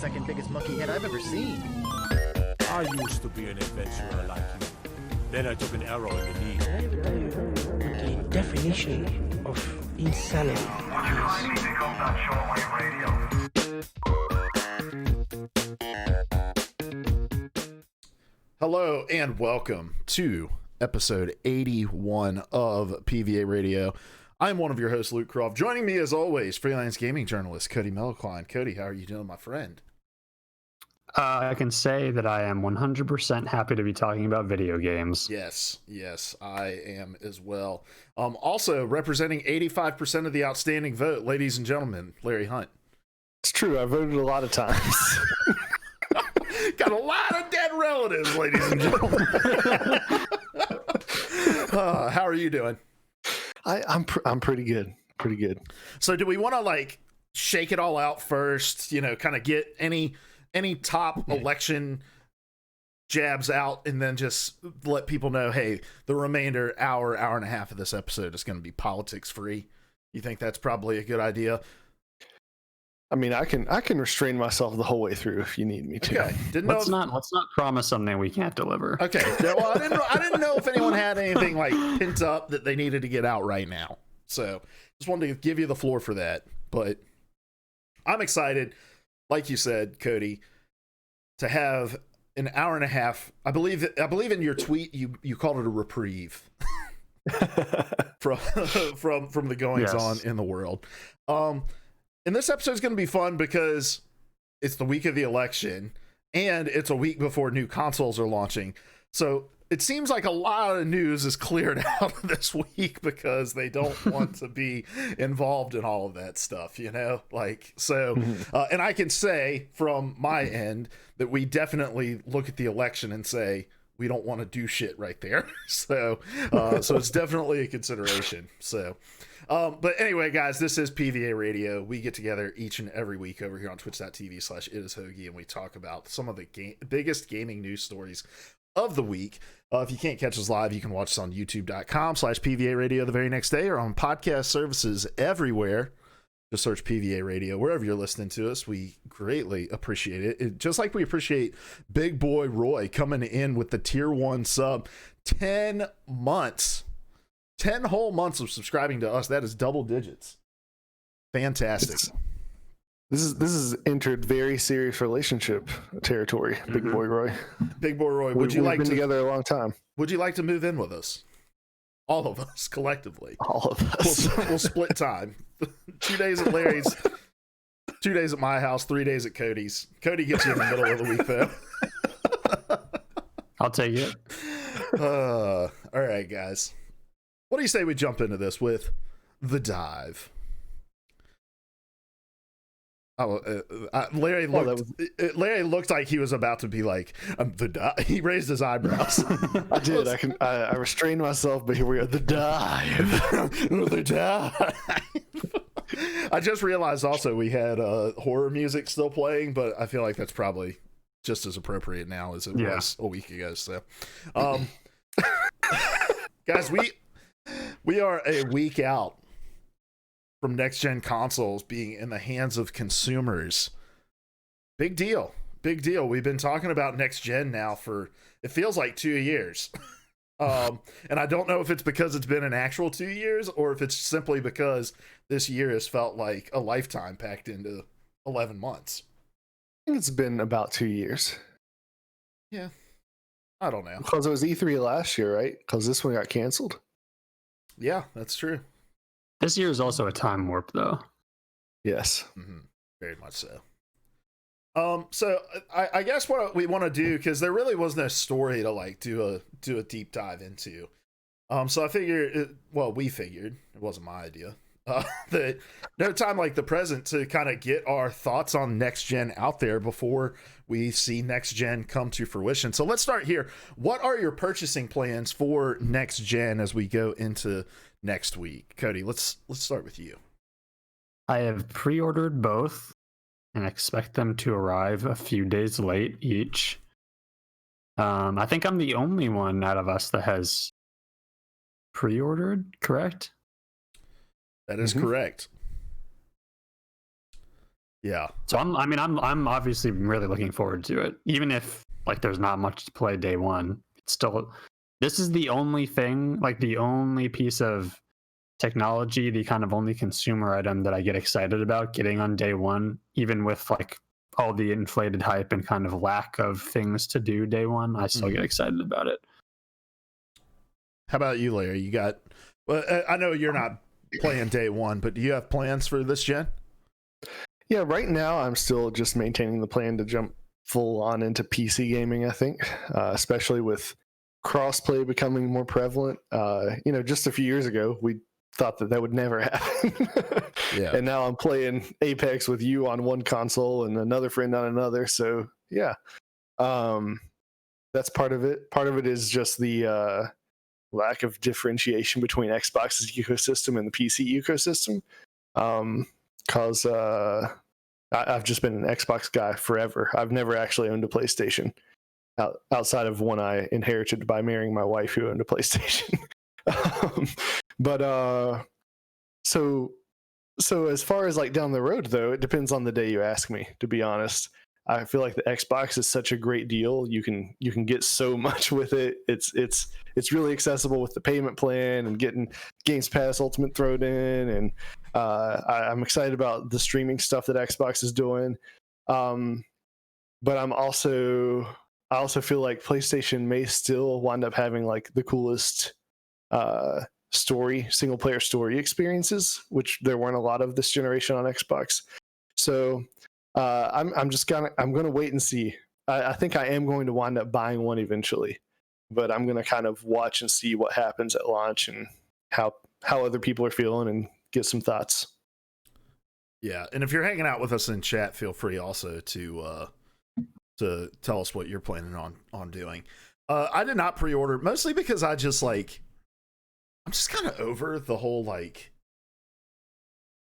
second biggest monkey head I've ever seen. I used to be an adventurer like you. Then I took an arrow in the knee. Can I ever tell you what the definition of insanity is? Hello and welcome to episode 81 of PvA Radio. I'm one of your hosts, Luke Croft. Joining me as always, freelance gaming journalist Cody Mellecline. Cody, how are you doing, my friend? I can say that I am 100% happy to be talking about video games. Yes, I am as well. Also, representing 85% of the outstanding vote, ladies and gentlemen, Larry Hunt. It's true, I voted a lot of times. Got a lot of dead relatives, ladies and gentlemen. How are you doing? I'm pretty good. Pretty good. So do we want to shake it all out first, kind of get any top election jabs out and then just let people know, hey, the remainder hour and a half of this episode is going to be politics free? You think that's probably a good idea? I mean, I can restrain myself the whole way through if you need me to. Okay. Let's not promise something we can't deliver. Okay. Well, I didn't know if anyone had anything pent up that they needed to get out right now. So just wanted to give you the floor for that. But I'm excited, like you said, Cody, to have an hour and a half. I believe in your tweet you called it a reprieve from the goings on in the world. And this episode is going to be fun because it's the week of the election and it's a week before new consoles are launching. So it seems like a lot of news is cleared out this week because they don't want to be involved in all of that stuff, and I can say from my end that we definitely look at the election and say, we don't want to do shit right there. So it's definitely a consideration. So, but anyway, guys, this is PvA Radio. We get together each and every week over here on twitch.tv/itishoagie, and we talk about some of the biggest gaming news stories of the week. If you can't catch us live, you can watch us on youtube.com/PvA Radio the very next day or on podcast services everywhere. Just search PvA Radio wherever you're listening to us. We greatly appreciate it. Just like we appreciate Big Boy Roy coming in with the tier 1 sub. 10 months. 10 whole months of subscribing to us. That is double digits. Fantastic. This is entered very serious relationship territory, Big Boy Roy. Big Boy Roy, we've been together a long time. Would you like to move in with us? All of us, collectively. All of us. We'll split time. 2 days at Larry's, 2 days at my house, 3 days at Cody's. Cody gets you in the middle of the week, though. I'll take it. All right, guys. What do you say we jump into this with the dive? Larry looked like he was about to be like, he raised his eyebrows. I did. I restrained myself, but here we are. The dive. The dive. I just realized also we had horror music still playing, but I feel like that's probably just as appropriate now as it was a week ago. So, guys, we are a week out from next-gen consoles being in the hands of consumers. Big deal. We've been talking about next-gen now for, it feels like 2 years. And I don't know if it's because it's been an actual 2 years or if it's simply because this year has felt like a lifetime packed into 11 months. I think it's been about 2 years. Yeah. I don't know. Because it was E3 last year, right? Because this one got canceled. Yeah, that's true. This year is also a time warp, though. Yes. Mm-hmm. Very much so. So I guess what we want to do, because there really was no story to do a deep dive into. So I figured, we figured, it wasn't my idea, that no time like the present to kind of get our thoughts on next gen out there before we see next gen come to fruition. So let's start here. What are your purchasing plans for next gen as we go into next week? Cody, let's start with you. I have pre-ordered both and expect them to arrive a few days late each. I think I'm the only one out of us that has pre-ordered, correct? That is correct. Yeah. So I'm obviously really looking forward to it. Even if like there's not much to play day one, it's still, this is the only thing, like the only piece of technology, the kind of only consumer item that I get excited about getting on day one, even with like all the inflated hype and kind of lack of things to do day one. I still get excited about it. How about you, Larry? You got, well, I know you're not playing day one, but do you have plans for this gen? Yeah, right now I'm still just maintaining the plan to jump full on into PC gaming, I think, especially with crossplay becoming more prevalent. Just a few years ago, we thought that would never happen. Yeah. And now I'm playing Apex with you on one console and another friend on another. So, yeah, that's part of it. Part of it is just the lack of differentiation between Xbox's ecosystem and the PC ecosystem. Because I've just been an Xbox guy forever. I've never actually owned a PlayStation outside of one I inherited by marrying my wife who owned a PlayStation. So as far as like down the road, though, it depends on the day you ask me, to be honest. I feel like the Xbox is such a great deal. You can get so much with it. It's really accessible with the payment plan and getting Games Pass Ultimate thrown in, and I'm excited about the streaming stuff that Xbox is doing. But I also feel like PlayStation may still wind up having like the coolest single player story experiences, which there weren't a lot of this generation on Xbox. So I'm gonna wait and see. I think I am going to wind up buying one eventually, but I'm gonna kind of watch and see what happens at launch and how other people are feeling and get some thoughts. Yeah, and if you're hanging out with us in chat, feel free also to tell us what you're planning on doing. I did not pre-order, mostly because I'm just kind of over the whole like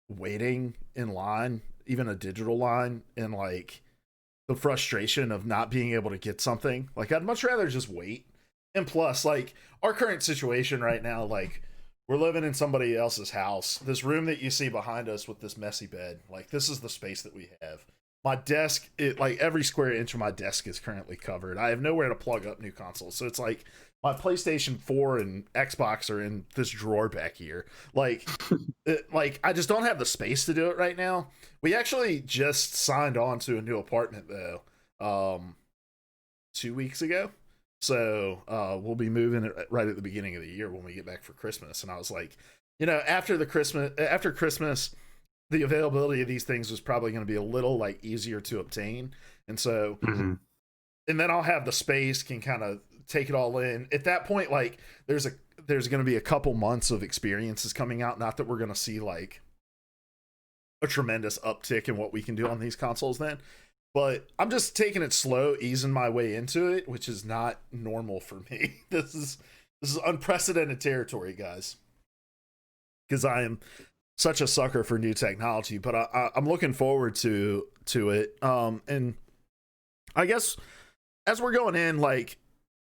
waiting in line, even a digital line, and like the frustration of not being able to get something. Like, I'd much rather just wait. And plus, like, our current situation right now, like, we're living in somebody else's house. This room that you see behind us with this messy bed, like, this is the space that we have. My desk, like, every square inch of my desk is currently covered. I have nowhere to plug up new consoles. So it's like my PlayStation 4 and Xbox are in this drawer back here. Like, I just don't have the space to do it right now. We actually just signed on to a new apartment, though, 2 weeks ago. So we'll be moving it right at the beginning of the year when we get back for Christmas. And I was like, after Christmas, the availability of these things was probably going to be a little like easier to obtain. And so, and then I'll have the space, can kind of take it all in. At that point, like there's going to be a couple months of experiences coming out. Not that we're going to see like a tremendous uptick in what we can do on these consoles then. But I'm just taking it slow, easing my way into it, which is not normal for me. This is unprecedented territory, guys. Because I am such a sucker for new technology, but I'm looking forward to it. And I guess as we're going in, like,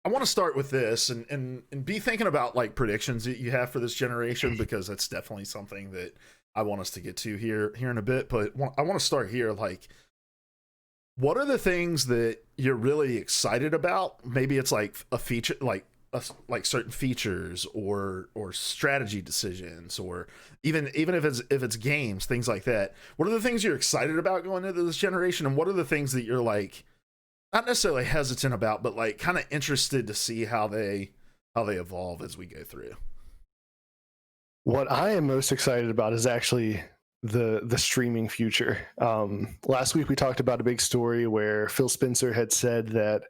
I want to start with this and be thinking about like predictions that you have for this generation, because that's definitely something that I want us to get to here in a bit. But I want to start here, like, what are the things that you're really excited about? Maybe it's like a feature, like certain features or strategy decisions, or even if it's games, things like that. What are the things you're excited about going into this generation, and what are the things that you're like not necessarily hesitant about, but like kind of interested to see how they evolve as we go through? What I am most excited about is actually the streaming future. Last week we talked about a big story where Phil Spencer had said that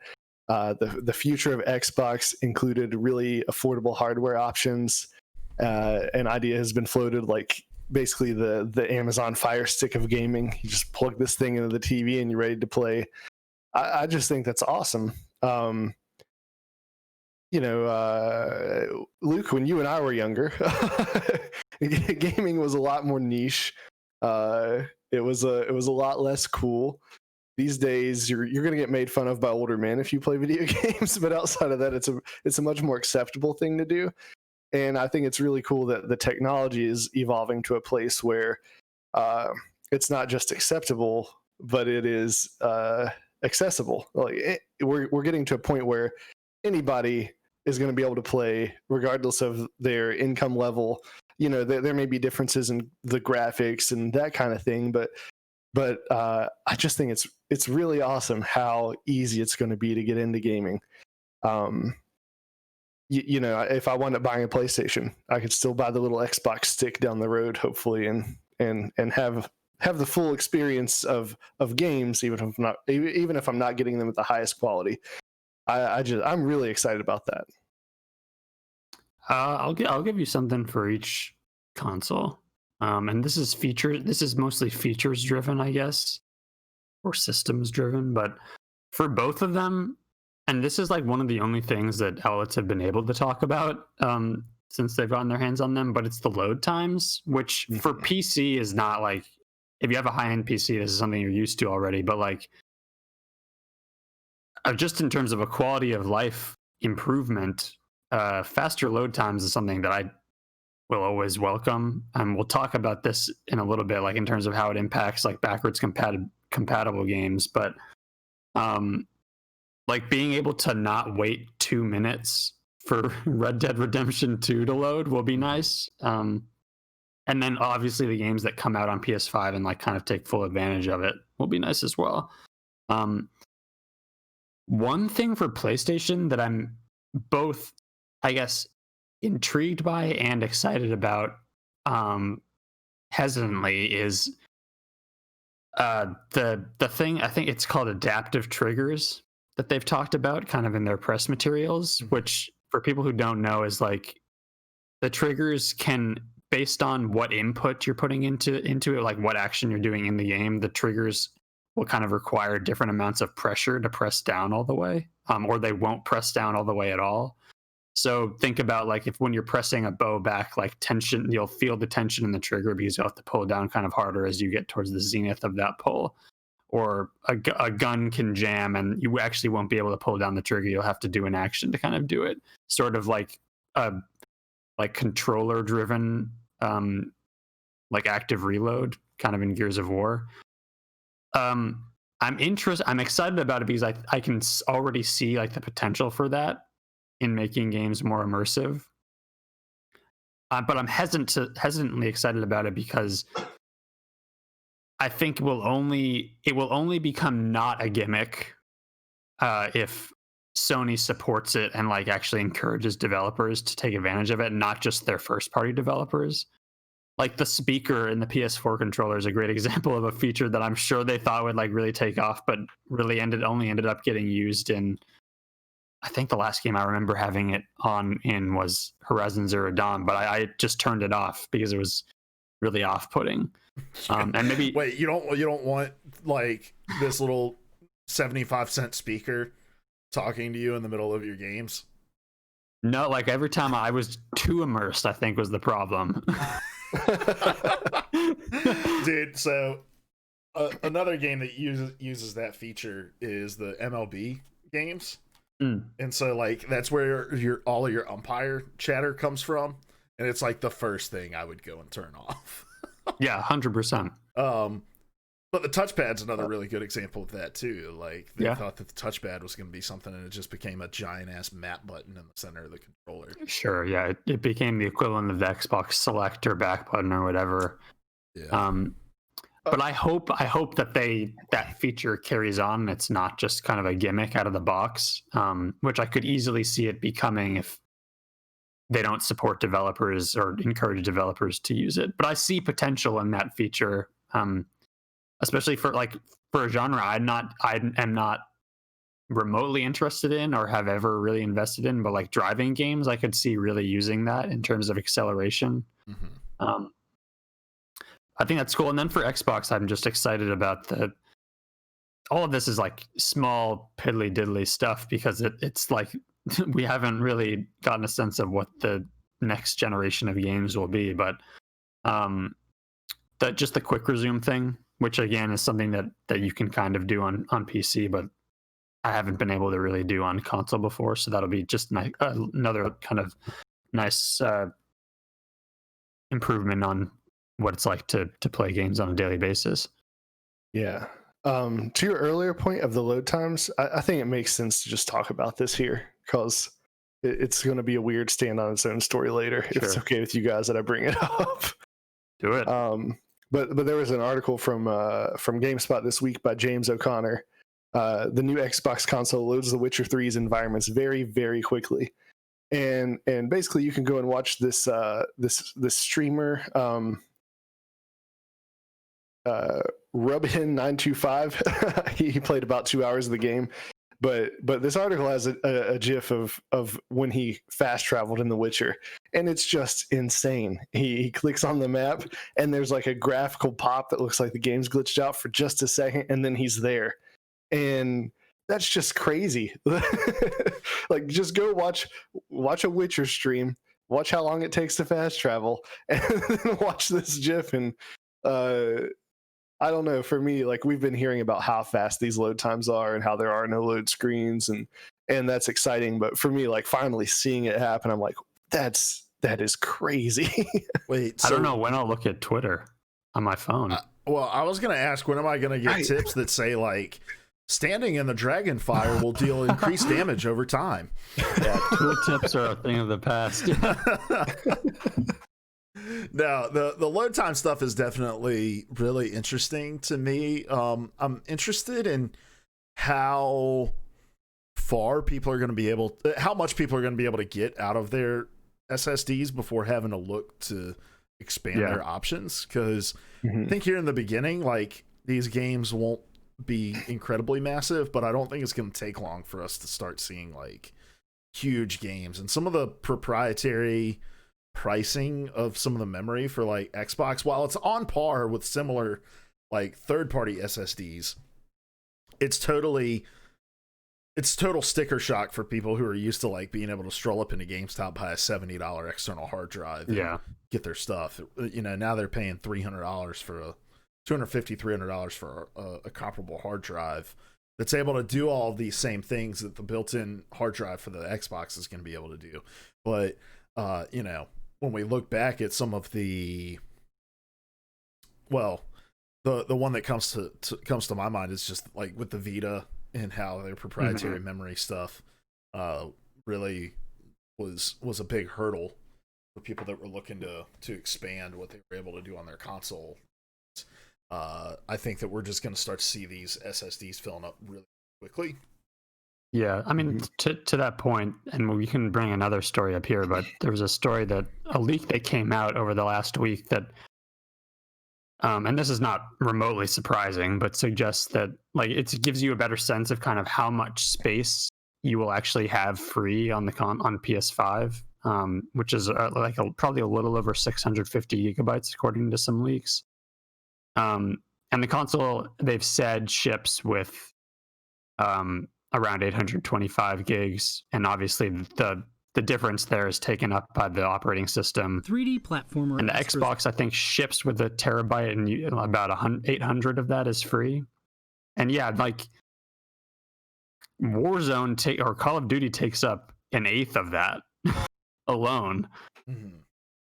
the future of Xbox included really affordable hardware options. An idea has been floated, like basically the Amazon Fire Stick of gaming. You just plug this thing into the TV and you're ready to play. I just think that's awesome. Luke, when you and I were younger, gaming was a lot more niche. It was a lot less cool. These days, you're going to get made fun of by older men if you play video games, but outside of that, it's a much more acceptable thing to do. And I think it's really cool that the technology is evolving to a place where it's not just acceptable, but it is accessible. Like we're getting to a point where anybody is going to be able to play regardless of their income level. You know, there may be differences in the graphics and that kind of thing, but I just think it's really awesome how easy it's going to be to get into gaming. You know, if I wound up buying a PlayStation, I could still buy the little Xbox stick down the road, hopefully, and have the full experience of games, even if I'm not getting them at the highest quality. I'm really excited about that. I'll give you something for each console. And this is mostly features driven, I guess, or systems driven, but for both of them, and this is like one of the only things that outlets have been able to talk about since they've gotten their hands on them, but it's the load times, which for PC is not like, if you have a high-end PC, this is something you're used to already, but like just in terms of a quality of life improvement, faster load times is something that I will always welcome. And we'll talk about this in a little bit, like in terms of how it impacts like backwards compatible games, but like being able to not wait 2 minutes for Red Dead Redemption 2 to load will be nice. And then obviously the games that come out on PS5 and like kind of take full advantage of it will be nice as well. One thing for PlayStation that I'm both, I guess, intrigued by and excited about hesitantly is the thing, I think it's called adaptive triggers, that they've talked about kind of in their press materials, which for people who don't know is like the triggers can, based on what input you're putting into it, like what action you're doing in the game, the triggers will kind of require different amounts of pressure to press down all the way, or they won't press down all the way at all. So think about like if when you're pressing a bow back, like tension, you'll feel the tension in the trigger because you'll have to pull down kind of harder as you get towards the zenith of that pull. Or a gun can jam and you actually won't be able to pull down the trigger. You'll have to do an action to kind of do it. Sort of like controller driven, like active reload, kind of in Gears of War. I'm excited about it because I can already see like the potential for that in making games more immersive. But I'm hesitantly excited about it because I think it will only become not a gimmick if Sony supports it and like actually encourages developers to take advantage of it, not just their first party developers. Like the speaker in the PS4 controller is a great example of a feature that I'm sure they thought would like really take off, but really only ended up getting used in, I think the last game I remember having it on in was Horizon Zero Dawn, but I just turned it off because it was really off-putting. And maybe wait, you don't want like this little 75-cent speaker talking to you in the middle of your games? No, like every time I was too immersed, I think was the problem. Dude, so another game that uses that feature is the MLB games. And so like that's where all of your umpire chatter comes from, and it's like the first thing I would go and turn off. Yeah, 100%. But the touchpad's another really good example of that too. Like they thought that the touchpad was going to be something, and it just became a giant ass map button in the center of the controller. Sure, yeah, it became the equivalent of the Xbox Select or back button or whatever. Yeah. But I hope that that feature carries on. And it's not just kind of a gimmick out of the box, which I could easily see it becoming if they don't support developers or encourage developers to use it. But I see potential in that feature, especially for a genre I am not remotely interested in or have ever really invested in. But like driving games, I could see really using that in terms of acceleration. Mm-hmm. I think that's cool. And then for Xbox, I'm just excited about all of this is like small piddly diddly stuff because it's like we haven't really gotten a sense of what the next generation of games will be. But just the quick resume thing, which again is something that you can kind of do on PC, but I haven't been able to really do on console before. So that'll be just another kind of nice improvement on what it's like to play games on a daily basis. Yeah. To your earlier point of the load times, I think it makes sense to just talk about this here because it's going to be a weird stand on its own story later. If it's Sure. okay with you guys that I bring it up. Do it. But there was an article from GameSpot this week by James O'Connor. The new Xbox console loads The Witcher 3's environments very, very quickly, and basically you can go and watch this streamer Rubhin925. He played about 2 hours of the game, but this article has a GIF of when he fast traveled in The Witcher, and it's just insane. He clicks on the map, and there's like a graphical pop that looks like the game's glitched out for just a second, and then he's there, and that's just crazy. Like, just go watch a Witcher stream, watch how long it takes to fast travel, and then watch this GIF, and I don't know. For me, like, we've been hearing about how fast these load times are and how there are no load screens, and that's exciting. But for me, like, finally seeing it happen, I'm like, that is crazy. Wait, so, I don't know when I'll look at Twitter on my phone. well, I was going to ask, when am I going to get tips that say, like, standing in the dragon fire will deal increased damage over time? Yeah, tooltips are a thing of the past. No, the load time stuff is definitely really interesting to me. I'm interested in how far people are going to be how much people are going to be able to get out of their SSDs before having to look to expand their options. Because I think here in the beginning, like, these games won't be incredibly massive, but I don't think it's going to take long for us to start seeing like huge games. And some of the proprietary pricing of some of the memory for like Xbox, while it's on par with similar like third-party SSDs, it's total sticker shock for people who are used to like being able to stroll up into GameStop, buy a $70 external hard drive, and get their stuff. You know, now they're paying $300 for $300 for a comparable hard drive that's able to do all of these same things that the built-in hard drive for the Xbox is going to be able to do. But you know, when we look back at some of the the one that comes to my mind is just like with the Vita and how their proprietary memory stuff really was a big hurdle for people that were looking to expand what they were able to do on their console. I think that we're just going to start to see these SSDs filling up really quickly. Yeah, I mean, to that point, and we can bring another story up here, but there was a leak that came out over the last week that, and this is not remotely surprising, but suggests that like it gives you a better sense of kind of how much space you will actually have free on on PS5, which is probably a little over 650 gigabytes according to some leaks. And the console, they've said, ships with around 825 gigs, and obviously the difference there is taken up by the operating system. 3D platformer. And the Xbox, I think, ships with a terabyte, and about 800 of that is free. And yeah, like Warzone or Call of Duty takes up an eighth of that alone.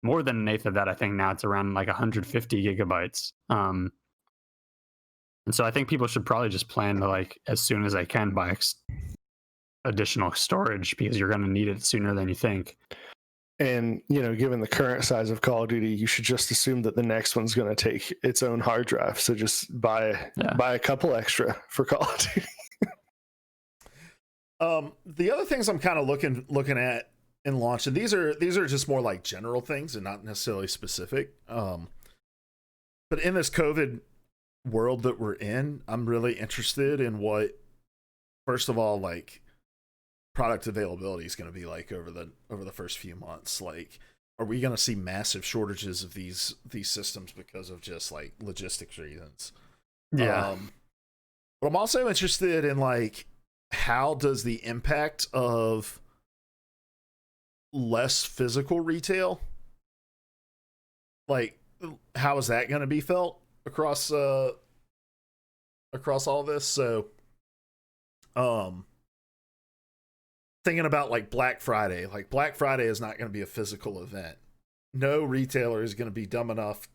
More than an eighth of that, I think now it's around like 150 gigabytes. And so I think people should probably just plan to, like, as soon as they can, buy additional storage, because you're going to need it sooner than you think. And, you know, given the current size of Call of Duty, you should just assume that the next one's going to take its own hard drive. So just buy a couple extra for Call of Duty. The other things I'm kind of looking at in launch, and these are just more like general things and not necessarily specific. But in this COVID world that we're in, I'm really interested in what, first of all, like, product availability is going to be like over the first few months. Like, are we going to see massive shortages of these systems because of just like logistics reasons? But I'm also interested in, like, how does the impact of less physical retail, like, how is that going to be felt across all this? So thinking about like Black Friday is not going to be a physical event. No retailer is going to be dumb enough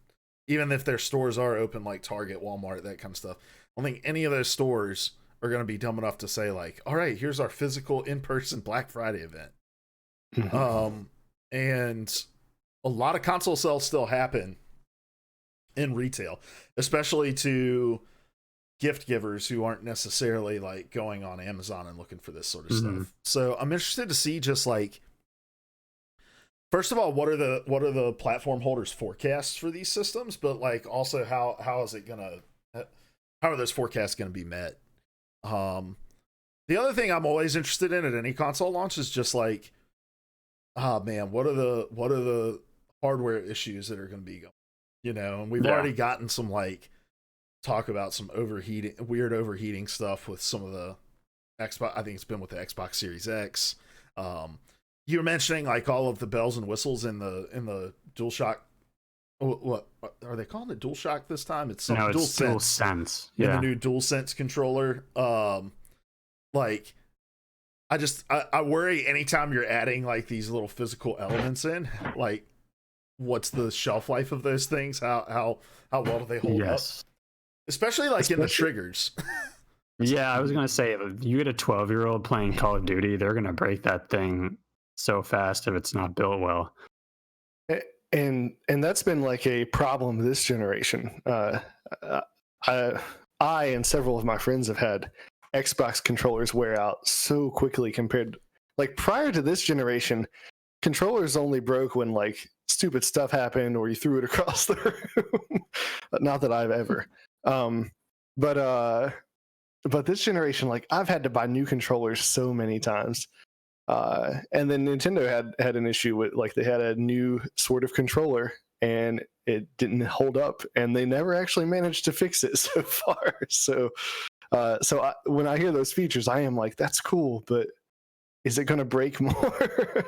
even if their stores are open like Target, Walmart, that kind of stuff. I don't think any of those stores are going to be dumb enough to say like, all right, here's our physical in-person Black Friday event. And a lot of console sales still happen in retail, especially to gift givers who aren't necessarily like going on Amazon and looking for this sort of stuff. So I'm interested to see just like, first of all, what are the platform holders' forecasts for these systems, but like also how are those forecasts gonna be met? The other thing I'm always interested in at any console launch is just like, oh man, what are the hardware issues that are gonna be going? You know, and we've already gotten some like talk about some weird overheating stuff with some of the Xbox. I think it's been with the Xbox Series X. You were mentioning like all of the bells and whistles in the DualShock. What are they calling it? DualShock this time? It's DualSense. Yeah, the new DualSense controller. Like, I worry anytime you're adding like these little physical elements in, like, what's the shelf life of those things? How well do they hold up? Especially like in the triggers. Yeah, I was gonna say, if you get a 12-year-old playing Call of Duty, they're gonna break that thing so fast if it's not built well. And that's been like a problem this generation. I and several of my friends have had Xbox controllers wear out so quickly compared, like prior to this generation, controllers only broke when like stupid stuff happened or you threw it across the room. Not that I've ever. But this generation, like I've had to buy new controllers so many times. And then Nintendo had an issue with, like, they had a new sort of controller and it didn't hold up, and they never actually managed to fix it so far. So when I hear those features, I am like, that's cool, but is it going to break more?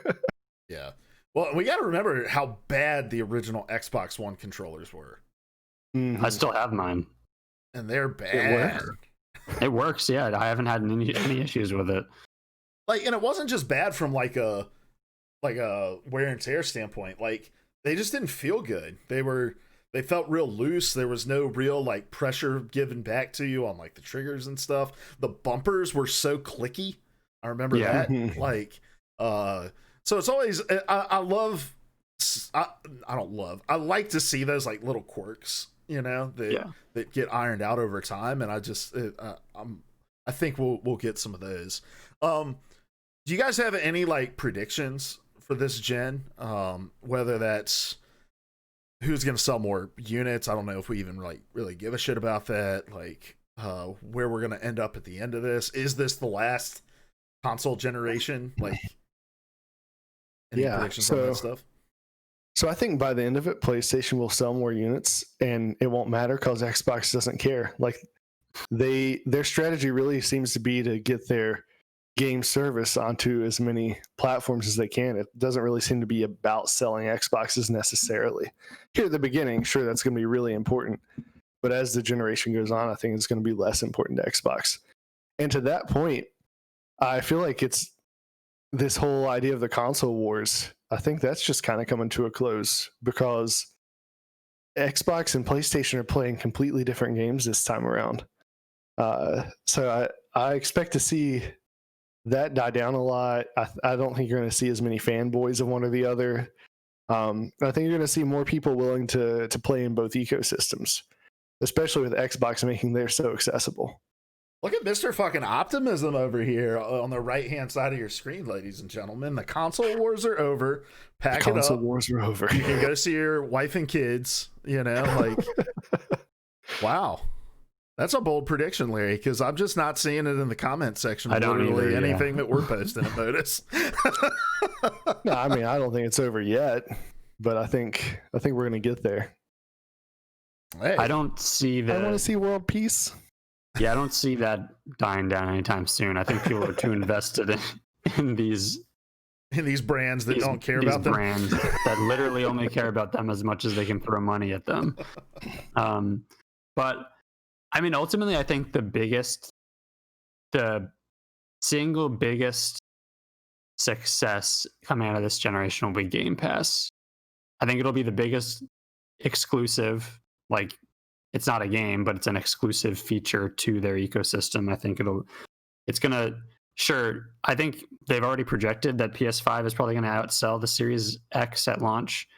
Yeah. Well, we got to remember how bad the original Xbox One controllers were. I still have mine, and they're bad. It works. Yeah, I haven't had any issues with it. Like, and it wasn't just bad from like a wear and tear standpoint. Like, they just didn't feel good. They felt real loose. There was no real like pressure given back to you on like the triggers and stuff. The bumpers were so clicky. I remember that. Like, so it's always I like to see those like little quirks, you know, that get ironed out over time, and I think we'll get some of those. Do you guys have any like predictions for this gen? Whether that's who's going to sell more units? I don't know if we even like really give a shit about that. Like, where we're going to end up at the end of this. Is this the last console generation? Like, any predictions on that stuff? So I think by the end of it, PlayStation will sell more units, and it won't matter because Xbox doesn't care. Like, their strategy really seems to be to get their game service onto as many platforms as they can. It doesn't really seem to be about selling Xboxes necessarily. Here at the beginning, sure, that's going to be really important, but as the generation goes on, I think it's going to be less important to Xbox. And to that point, I feel like it's this whole idea of the console wars. I think that's just kind of coming to a close because Xbox and PlayStation are playing completely different games this time around. So I expect to see that die down a lot. I don't think you're going to see as many fanboys of one or the other. I think you're going to see more people willing to play in both ecosystems, especially with Xbox making theirs so accessible. Look at Mr. fucking Optimism over here on the right-hand side of your screen, ladies and gentlemen. The console wars are over. Pack it up. Console wars are over. You can go see your wife and kids, you know, like, wow. That's a bold prediction, Larry, because I'm just not seeing it in the comment section of literally anything that we're posting at Modus. No, I mean, I don't think it's over yet, but I think we're going to get there. Hey. I don't see that. I want to see world peace. Yeah, I don't see that dying down anytime soon. I think people are too invested in these brands that don't care about them. Brands that literally only care about them as much as they can throw money at them. But I mean, ultimately, I think the single biggest success coming out of this generation will be Game Pass. I think it'll be the biggest exclusive like it's not a game, but it's an exclusive feature to their ecosystem. I think it's gonna sure. I think they've already projected that PS5 is probably gonna outsell the Series X at launch.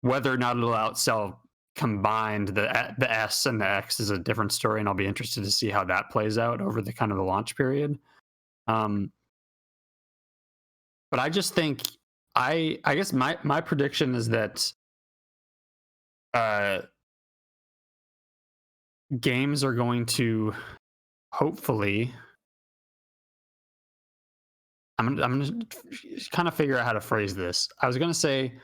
Whether or not it'll outsell combined the S and the X is a different story, and I'll be interested to see how that plays out over the kind of the launch period. But I just think I guess my prediction is that games are going to hopefully. I'm gonna kind of figure out how to phrase this. I was gonna say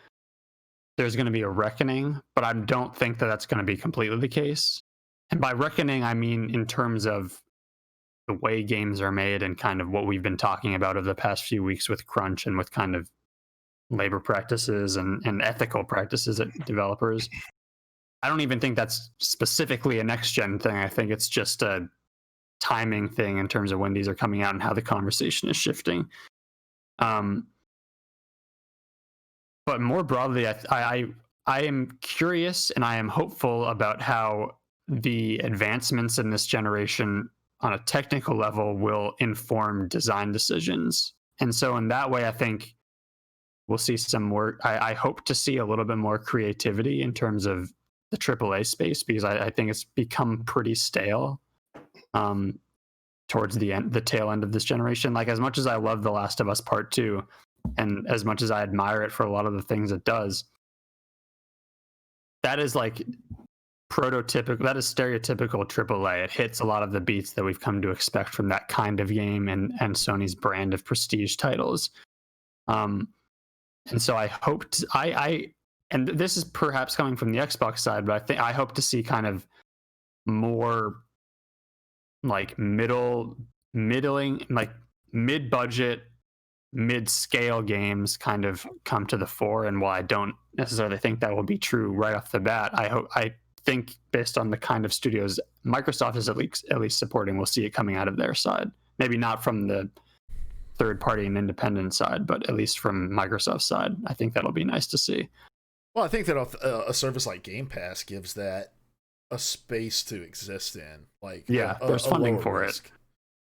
there's going to be a reckoning, but I don't think that that's going to be completely the case. And by reckoning, I mean in terms of the way games are made and kind of what we've been talking about over the past few weeks with crunch and with kind of labor practices and ethical practices at developers. I don't even think that's specifically a next gen thing. I think it's just a timing thing in terms of when these are coming out and how the conversation is shifting. But more broadly, I am curious and I am hopeful about how the advancements in this generation on a technical level will inform design decisions. And so in that way, I think we'll see some more. I hope to see a little bit more creativity in terms of the AAA space, because I think it's become pretty stale towards the tail end of this generation. Like, as much as I love The Last of Us Part 2, and as much as I admire it for a lot of the things it does, that is like prototypical, that is stereotypical AAA. It hits a lot of the beats that we've come to expect from that kind of game and Sony's brand of prestige titles. And so I hoped and this is perhaps coming from the Xbox side, but I hope to see kind of more like middling, like mid-budget, mid-scale games kind of come to the fore. And while I don't necessarily think that will be true right off the bat, I think based on the kind of studios Microsoft is at least supporting, we'll see it coming out of their side. Maybe not from the third party and independent side, but at least from Microsoft's side. I think that'll be nice to see. Well, I think that a service like Game Pass gives that a space to exist in. Like, yeah, there's funding for risk.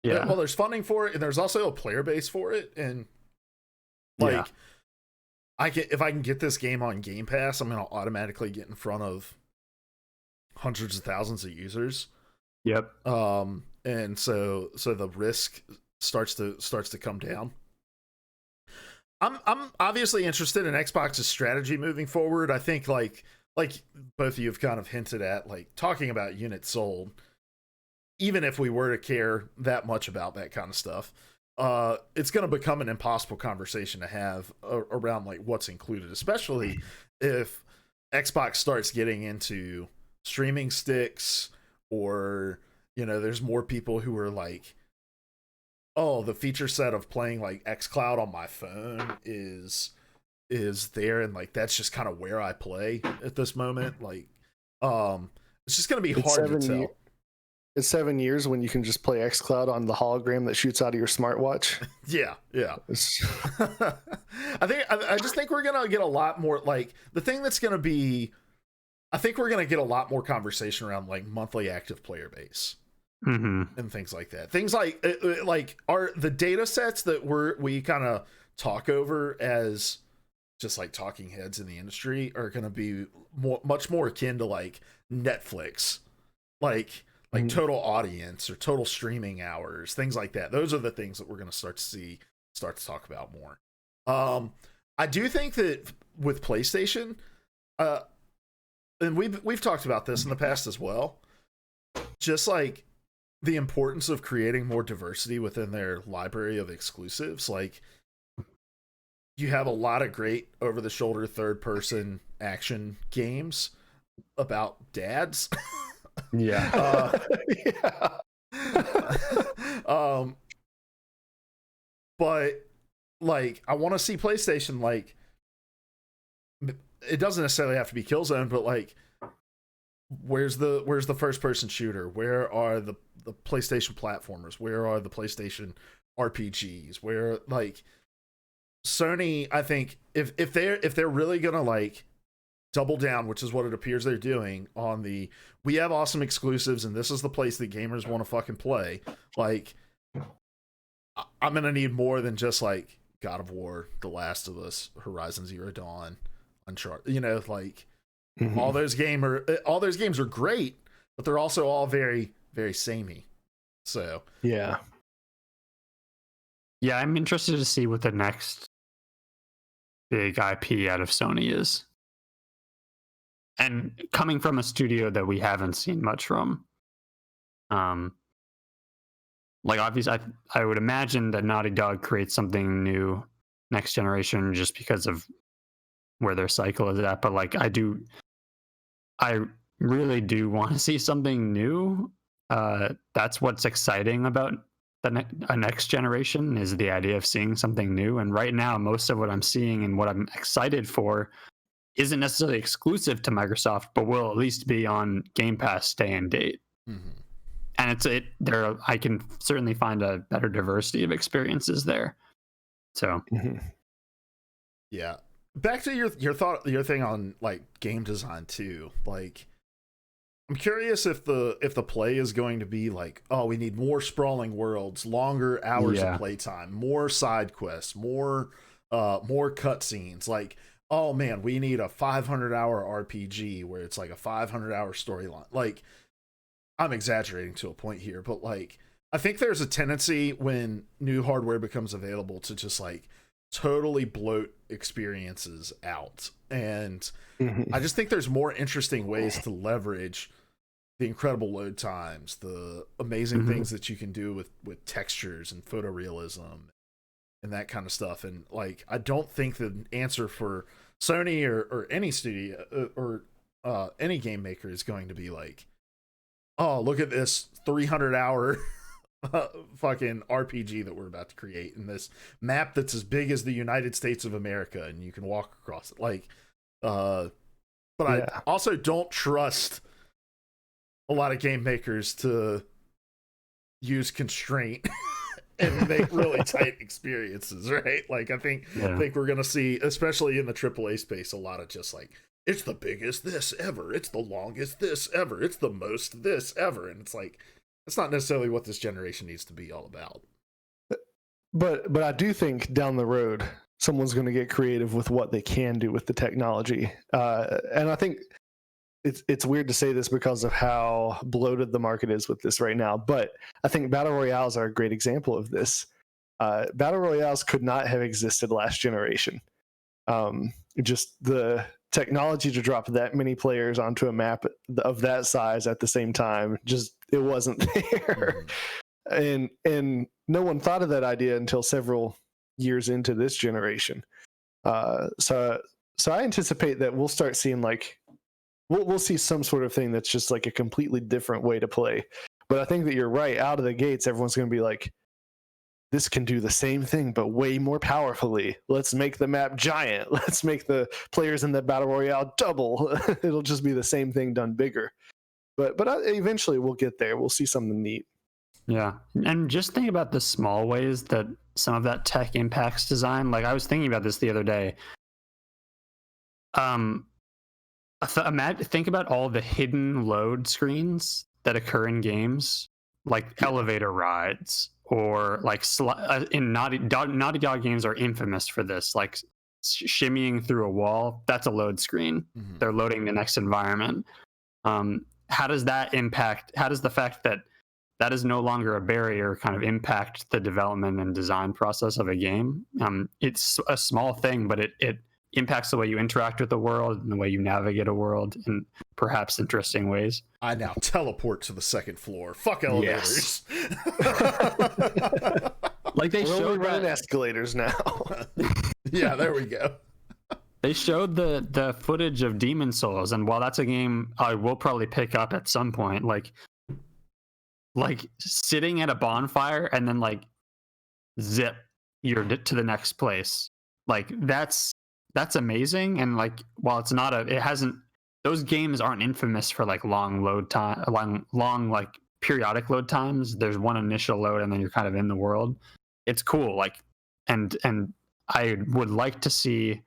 It. Yeah. Well, there's funding for it, and there's also a player base for it. And like, if I can get this game on Game Pass, I'm gonna automatically get in front of hundreds of thousands of users. Yep. And so the risk starts to come down. I'm obviously interested in Xbox's strategy moving forward. I think like both of you have kind of hinted at, like, talking about units sold, even if we were to care that much about that kind of stuff, it's going to become an impossible conversation to have around like what's included, especially if Xbox starts getting into streaming sticks, or, you know, there's more people who are like, oh, the feature set of playing like xCloud on my phone is there, and like that's just kind of where I play at this moment. Like, it's just gonna be hard to tell. It's 7 years when you can just play xCloud on the hologram that shoots out of your smartwatch. Yeah. I just think we're gonna get a lot more, like, the thing that's gonna be, I think we're gonna get a lot more conversation around like monthly active player base. Mm-hmm. And things like that. Things like are the data sets that we kind of talk over as just like talking heads in the industry are going to be much more akin to like Netflix, like total audience or total streaming hours, things like that. Those are the things that we're going to start to talk about more. I do think that with PlayStation, and we've talked about this in the past as well, just like the importance of creating more diversity within their library of exclusives. Like, you have a lot of great over-the-shoulder third-person action games about dads. Yeah. But like, I want to see PlayStation, like, it doesn't necessarily have to be Killzone, but like, where's the first person shooter? Where are the PlayStation platformers? Where are the PlayStation RPGs? Where, like, Sony, I think if they're really gonna like double down, which is what it appears they're doing on the, we have awesome exclusives and this is the place that gamers want to fucking play. Like, I'm gonna need more than just like God of War, The Last of Us, Horizon Zero Dawn, Uncharted. You know, like all those games are great, but they're also all very, very samey. So Yeah. Yeah, I'm interested to see what the next big IP out of Sony is. And coming from a studio that we haven't seen much from. Like obviously I would imagine that Naughty Dog creates something new next generation just because of where their cycle is at. But like I really do want to see something new. That's what's exciting about a next generation, is the idea of seeing something new. And right now, most of what I'm seeing and what I'm excited for isn't necessarily exclusive to Microsoft, but will at least be on Game Pass day and date. And I can certainly find a better diversity of experiences there. So yeah, back to your thing on like game design too. Like, I'm curious if the play is going to be like, oh, we need more sprawling worlds, longer hours of playtime, more side quests, more cutscenes. Like, oh man, we need a 500-hour RPG where it's like a 500-hour storyline. Like, I'm exaggerating to a point here, but like, I think there's a tendency when new hardware becomes available to just like totally bloat experiences out. And I just think there's more interesting ways to leverage the incredible load times, the amazing things that you can do with textures and photorealism and that kind of stuff. And like, I don't think the answer for Sony or any studio or any game maker is going to be like, oh, look at this 300-hour fucking RPG that we're about to create in this map that's as big as the United States of America and you can walk across it. Like, but I also don't trust a lot of game makers to use constraint and make really tight experiences, right? Like, I think we're gonna see, especially in the AAA space, a lot of just like, it's the biggest this ever, it's the longest this ever, it's the most this ever, and it's like, that's not necessarily what this generation needs to be all about. But I do think down the road someone's going to get creative with what they can do with the technology, and I think it's weird to say this because of how bloated the market is with this right now, but I think battle royales are a great example of this. Battle royales could not have existed last generation. Just the technology to drop that many players onto a map of that size at the same time, just it wasn't there. And no one thought of that idea until several years into this generation. So I anticipate that we'll start seeing like we'll see some sort of thing that's just like a completely different way to play. But I think that you're right. Out of the gates, everyone's going to be like, this can do the same thing, but way more powerfully. Let's make the map giant. Let's make the players in the battle royale double. It'll just be the same thing done bigger. But eventually we'll get there. We'll see something neat. Yeah. And just think about the small ways that some of that tech impacts design. Like, I was thinking about this the other day. Think about all the hidden load screens that occur in games, like elevator rides, or like in Naughty Dog games are infamous for this, like shimmying through a wall. That's a load screen. They're loading the next environment. How does that impact? How does the fact that that is no longer a barrier kind of impact the development and design process of a game? It's a small thing, but it impacts the way you interact with the world and the way you navigate a world in perhaps interesting ways. I now teleport to the second floor. Fuck elevators. Like they showed running escalators now. Yeah, there we go. They showed the footage of Demon Souls, and while that's a game I will probably pick up at some point, like sitting at a bonfire and then like zip you're to the next place, like that's amazing. And like, while it's not those games aren't infamous for like long load time, long like periodic load times. There's one initial load and then you're kind of in the world. It's cool. Like, and I would like to see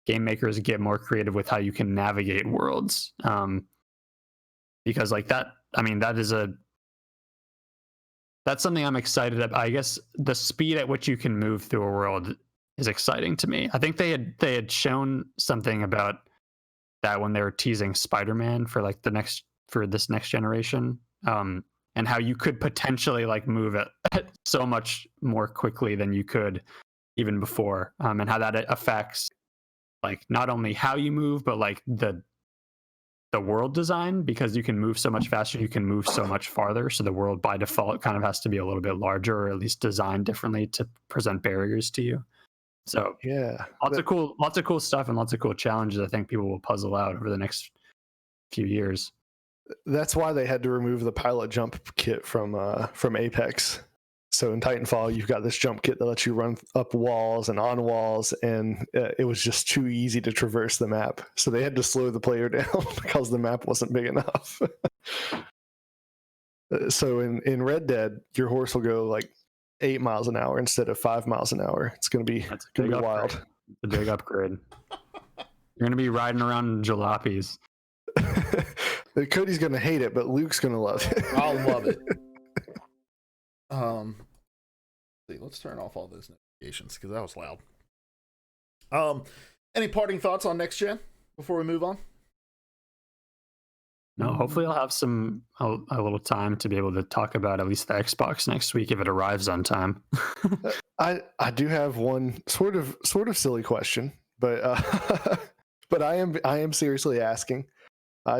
game makers get more creative with how you can navigate worlds. Because like that, I mean, that's something I'm excited about. I guess the speed at which you can move through a world is exciting to me. I think they had shown something about that when they were teasing Spider-Man for like this next generation, and how you could potentially like move at so much more quickly than you could even before, and how that affects like not only how you move but like the world design, because you can move so much faster, you can move so much farther, so the world by default kind of has to be a little bit larger, or at least designed differently to present barriers to you. So Yeah, lots of cool stuff and lots of cool challenges I think people will puzzle out over the next few years. that's why they had to remove the pilot jump kit from Apex. So in Titanfall, you've got this jump kit that lets you run up walls and on walls, and it was just too easy to traverse the map. So they had to slow the player down because the map wasn't big enough. So in Red Dead, your horse will go like 8 miles an hour instead of 5 miles an hour. It's going to be wild. It's a big upgrade. You're going to be riding around jalopies. Cody's going to hate it, but Luke's going to love it. I'll love it. Let's turn off all those notifications because that was loud. Any parting thoughts on next gen before we move on? No, hopefully I'll have a little time to be able to talk about at least the Xbox next week if it arrives on time. I do have one sort of silly question, but but I am seriously asking.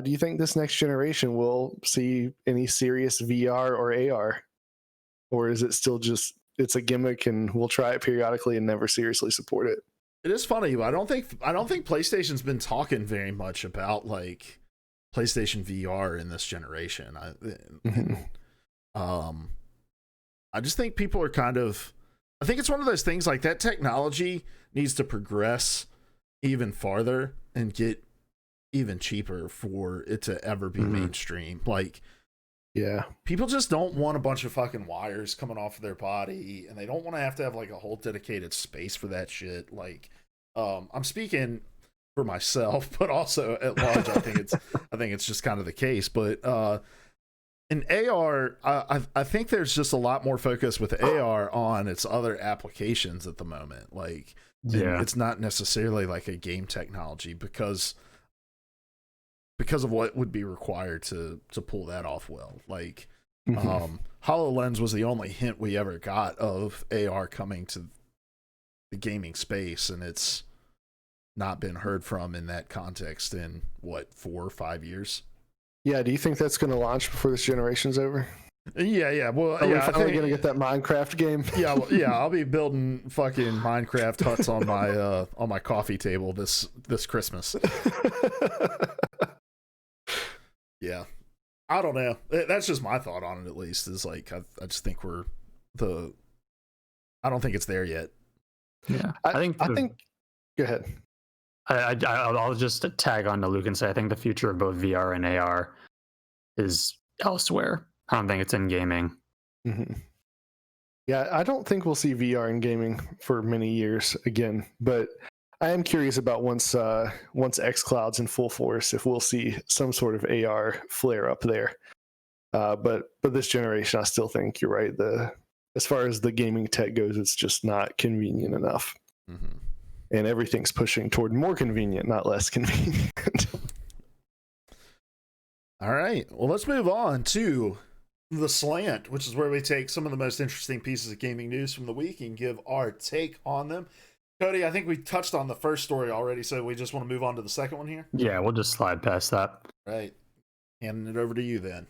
Do you think this next generation will see any serious VR or AR, or is it still just it's a gimmick and we'll try it periodically and never seriously support it? It is funny, but I don't think PlayStation's been talking very much about like PlayStation VR in this generation. I just think people are I think it's one of those things like that technology needs to progress even farther and get even cheaper for it to ever be mainstream. Like, yeah, people just don't want a bunch of fucking wires coming off of their body, and they don't want to have like a whole dedicated space for that shit. Like, I'm speaking for myself, but also at large, I think it's just kind of the case. But in AR, I think there's just a lot more focus with AR on its other applications at the moment. Like, it's not necessarily like a game technology because of what would be required to pull that off well. Like, HoloLens was the only hint we ever got of AR coming to the gaming space, and it's not been heard from in that context in 4 or 5 years. Yeah, do you think that's going to launch before this generation's over? Yeah. Well, are we finally going to get that Minecraft game? Yeah. I'll be building fucking Minecraft huts on my coffee table this Christmas. Yeah, I don't know. That's just my thought on it. At least is like I just think I don't think it's there yet. Yeah, I think. Go ahead. I'll just tag on to Luke and say I think the future of both VR and AR is elsewhere. I don't think it's in gaming. Yeah, I don't think we'll see VR in gaming for many years again, but I am curious about once xCloud's in full force, if we'll see some sort of AR flare up there. But this generation, I still think you're right. As far as the gaming tech goes, it's just not convenient enough. And everything's pushing toward more convenient, not less convenient. All right. Well, let's move on to The Slant, which is where we take some of the most interesting pieces of gaming news from the week and give our take on them. Cody, I think we touched on the first story already, so we just want to move on to the second one here. Yeah, we'll just slide past that. Right. Handing it over to you then.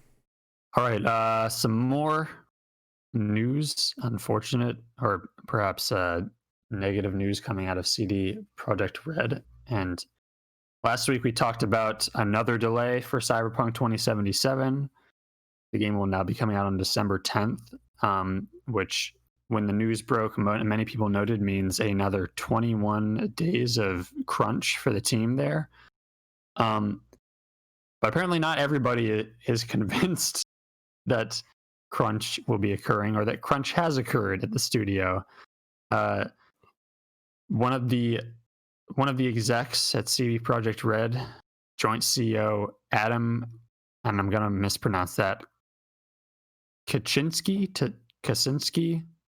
All right. Some more news, unfortunate, or perhaps negative news coming out of CD Projekt Red. And last week we talked about another delay for Cyberpunk 2077. The game will now be coming out on December 10th, which, when the news broke, many people noted means another 21 days of crunch for the team there. But apparently not everybody is convinced that crunch will be occurring, or that crunch has occurred at the studio. One of the one of the execs at CD Projekt Red, joint CEO Adam, and I'm gonna mispronounce that, Kaczynski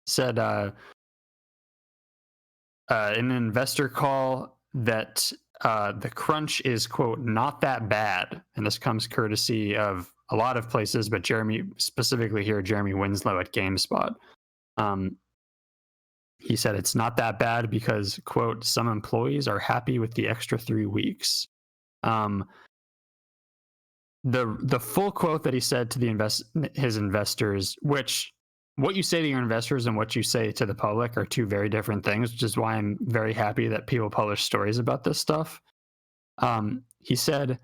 said in an investor call that the crunch is, quote, not that bad. And this comes courtesy of a lot of places, but Jeremy Winslow at GameSpot. He said it's not that bad because, quote, some employees are happy with the extra 3 weeks. The full quote that he said to his investors, which what you say to your investors and what you say to the public are two very different things, which is why I'm very happy that people publish stories about this stuff. He said,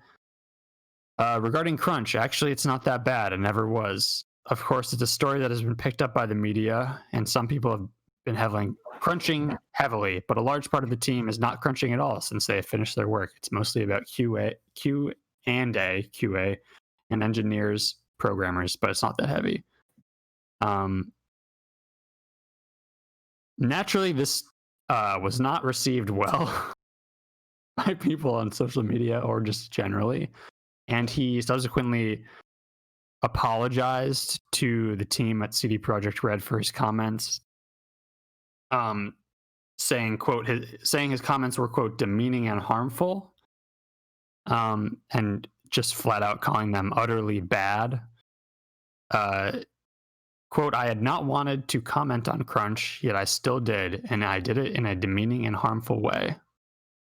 regarding crunch, actually, it's not that bad. It never was. Of course, it's a story that has been picked up by the media, and some people have been crunching heavily, but a large part of the team is not crunching at all since they have finished their work. It's mostly about QA, and engineers, programmers, but it's not that heavy. Naturally, this was not received well by people on social media or just generally, and he subsequently apologized to the team at CD Projekt Red for his comments, saying, quote, his comments were, quote, demeaning and harmful, and just flat out calling them utterly bad. Quote, I had not wanted to comment on crunch, yet I still did, and I did it in a demeaning and harmful way.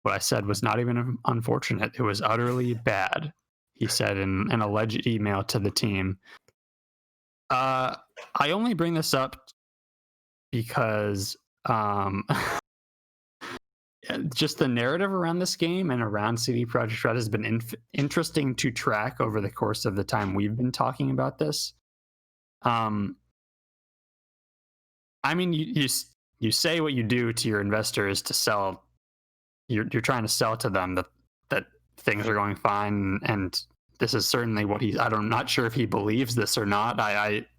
What I said was not even unfortunate. It was utterly bad, he said in an alleged email to the team. I only bring this up because just the narrative around this game and around CD Projekt Red has been interesting to track over the course of the time we've been talking about this. I mean, you say what you do to your investors to sell. You're trying to sell to them that things are going fine, and this is certainly what I'm not sure if he believes this or not.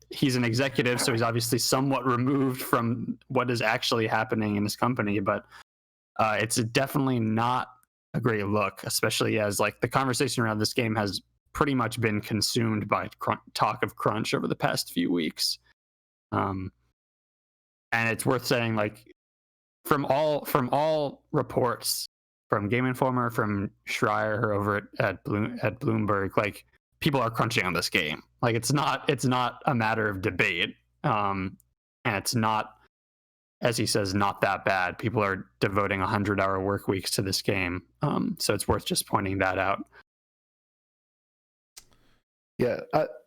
He's an executive, so he's obviously somewhat removed from what is actually happening in his company, but it's definitely not a great look, especially as like the conversation around this game has pretty much been consumed by talk of crunch over the past few weeks. And it's worth saying, like, from all reports, from Game Informer, from Schreier over at Bloomberg, like, people are crunching on this game. Like, it's not a matter of debate, and it's not, as he says, not that bad. People are devoting 100-hour work weeks to this game, so it's worth just pointing that out. Yeah,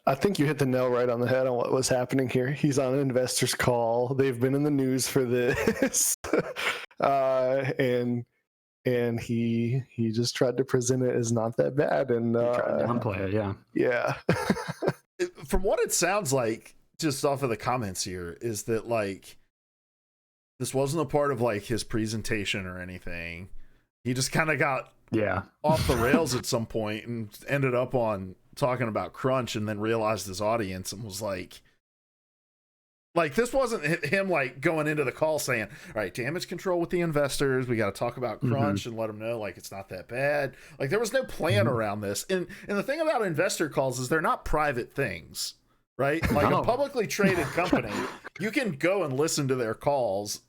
I think you hit the nail right on the head on what was happening here. He's on an investor's call. They've been in the news for this, and he just tried to present it as not that bad, and Tried to downplay it. Yeah. From what it sounds like, just off of the comments here, is that like this wasn't a part of like his presentation or anything. He just kind of got off the rails at some point and ended up on talking about crunch, and then realized his audience and was like this wasn't him like going into the call saying, all right, damage control with the investors, we got to talk about crunch and let them know like it's not that bad. Like there was no plan around this. And the thing about investor calls is they're not private things, right? Like a publicly traded company, you can go and listen to their calls.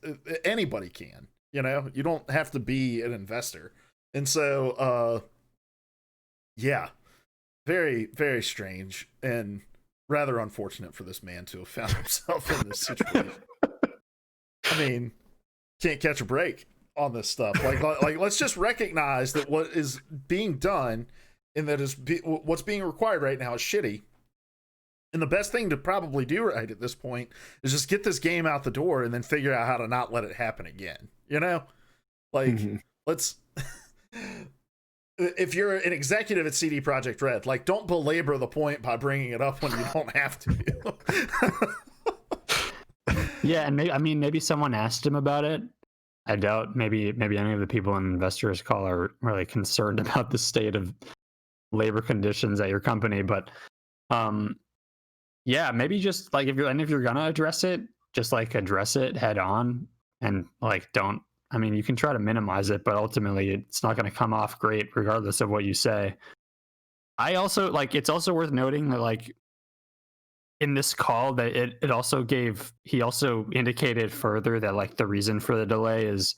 Anybody can, you know, you don't have to be an investor. And so yeah, very, very strange and rather unfortunate for this man to have found himself in this situation. I mean, can't catch a break on this stuff. Like let's just recognize that what is being done and that is what's being required right now is shitty. And the best thing to probably do right at this point is just get this game out the door and then figure out how to not let it happen again. You know, like let's. If you're an executive at CD Projekt Red, like, don't belabor the point by bringing it up when you don't have to. Yeah, and maybe someone asked him about it. I doubt maybe any of the people in investors call are really concerned about the state of labor conditions at your company. But yeah, maybe just like if you're gonna address it, just like address it head on and like don't I mean, you can try to minimize it, but ultimately it's not going to come off great regardless of what you say. I also like, it's also worth noting that like in this call that it also gave, he also indicated further that like the reason for the delay is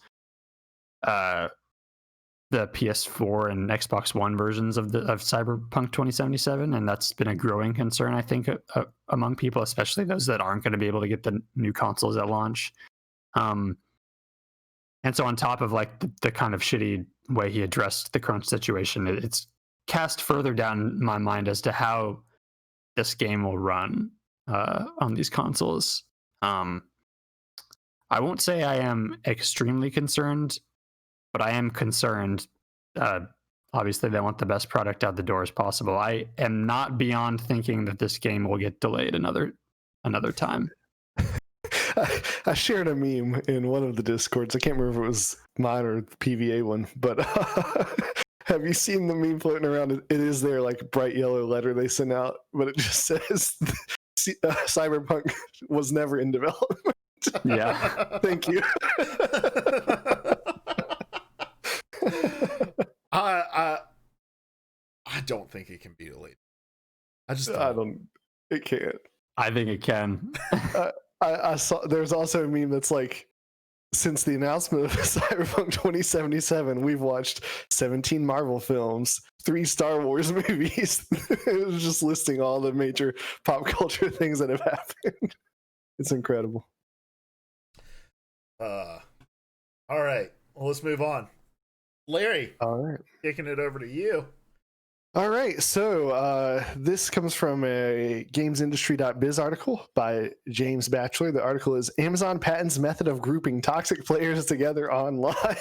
the PS4 and Xbox One versions of Cyberpunk 2077, and that's been a growing concern, I think, among people, especially those that aren't going to be able to get the new consoles at launch. And so, on top of like the kind of shitty way he addressed the current situation, it's cast further down my mind as to how this game will run on these consoles. I won't say I am extremely concerned, but I am concerned. Obviously, they want the best product out the door as possible. I am not beyond thinking that this game will get delayed another time. I shared a meme in one of the Discords. I can't remember if it was mine or the PvA one, but have you seen the meme floating around? It is their like bright yellow letter they sent out, but it just says Cyberpunk was never in development. Yeah. Thank you. I don't think it can be delayed. I don't. It can't. I think it can. I saw. There's also a meme that's like, since the announcement of Cyberpunk 2077, we've watched 17 Marvel films, 3 Star Wars movies. It was just listing all the major pop culture things that have happened. It's incredible. All right. Well, let's move on. Larry, All right. kicking it over to you. All right, so this comes from a gamesindustry.biz article by James Batchelor. The article is Amazon patents method of grouping toxic players together online.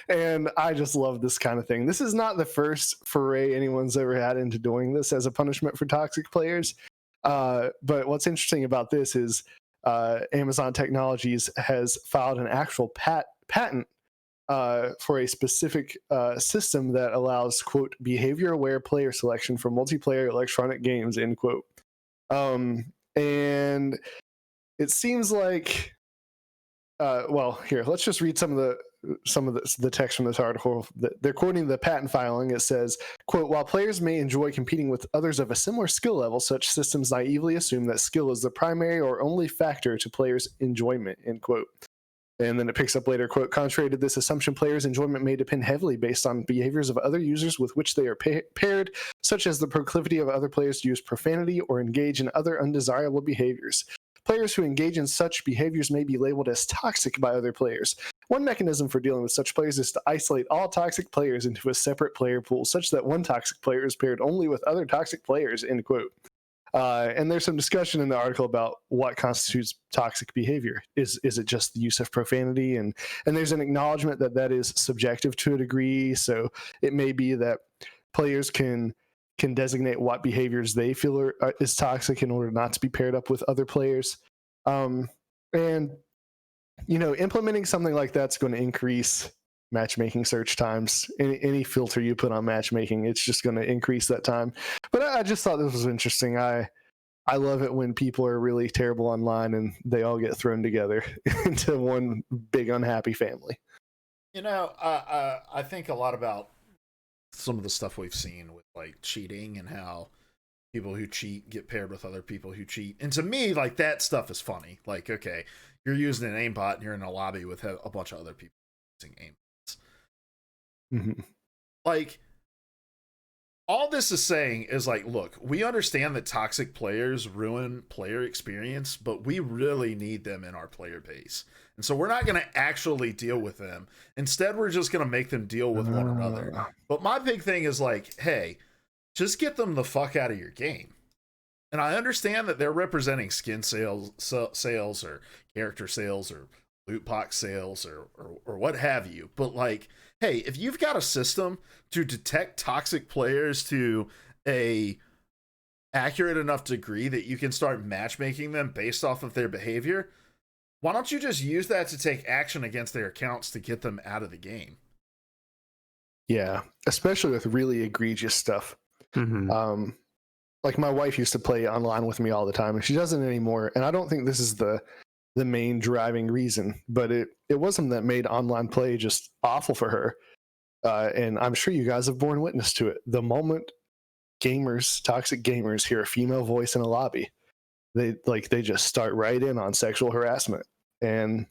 And I just love this kind of thing. This is not the first foray anyone's ever had into doing this as a punishment for toxic players. But what's interesting about this is Amazon Technologies has filed an actual patent for a specific system that allows, quote, behavior-aware player selection for multiplayer electronic games, end quote. And it seems like, well, here, let's just read some of the text from this article. They're quoting the patent filing. It says, quote, while players may enjoy competing with others of a similar skill level, such systems naively assume that skill is the primary or only factor to players' enjoyment, end quote. And then it picks up later, quote, contrary to this assumption, players' enjoyment may depend heavily based on behaviors of other users with which they are paired, such as the proclivity of other players to use profanity or engage in other undesirable behaviors. Players who engage in such behaviors may be labeled as toxic by other players. One mechanism for dealing with such players is to isolate all toxic players into a separate player pool, such that one toxic player is paired only with other toxic players, end quote. And there's some discussion in the article about what constitutes toxic behavior. Is it just the use of profanity? And there's an acknowledgement that that is subjective to a degree. So it may be that players can designate what behaviors they feel is toxic in order not to be paired up with other players. And, you know, implementing something like that's going to increase matchmaking search times. Any filter you put on matchmaking, it's just going to increase that time. But I just thought this was interesting. I love it when people are really terrible online and they all get thrown together into one big unhappy family. You know, I think a lot about some of the stuff we've seen with like cheating and how people who cheat get paired with other people who cheat. And to me, like, that stuff is funny. Like, okay, you're using an aimbot and you're in a lobby with a bunch of other people using aimbots. Mm-hmm. Like, all this is saying is like, look, we understand that toxic players ruin player experience, but we really need them in our player base. And so we're not going to actually deal with them. Instead, we're just going to make them deal with one another. But my big thing is like, hey, just get them the fuck out of your game. And I understand that they're representing skin sales or character sales or loot box sales or what have you. But like, hey, if you've got a system to detect toxic players to a accurate enough degree that you can start matchmaking them based off of their behavior, why don't you just use that to take action against their accounts to get them out of the game? Yeah, especially with really egregious stuff. Mm-hmm. Like my wife used to play online with me all the time, and she doesn't anymore. And I don't think this is the the main driving reason, but it wasn't that made online play just awful for her. And I'm sure you guys have borne witness to it. The moment toxic gamers hear a female voice in a lobby, they just start right in on sexual harassment and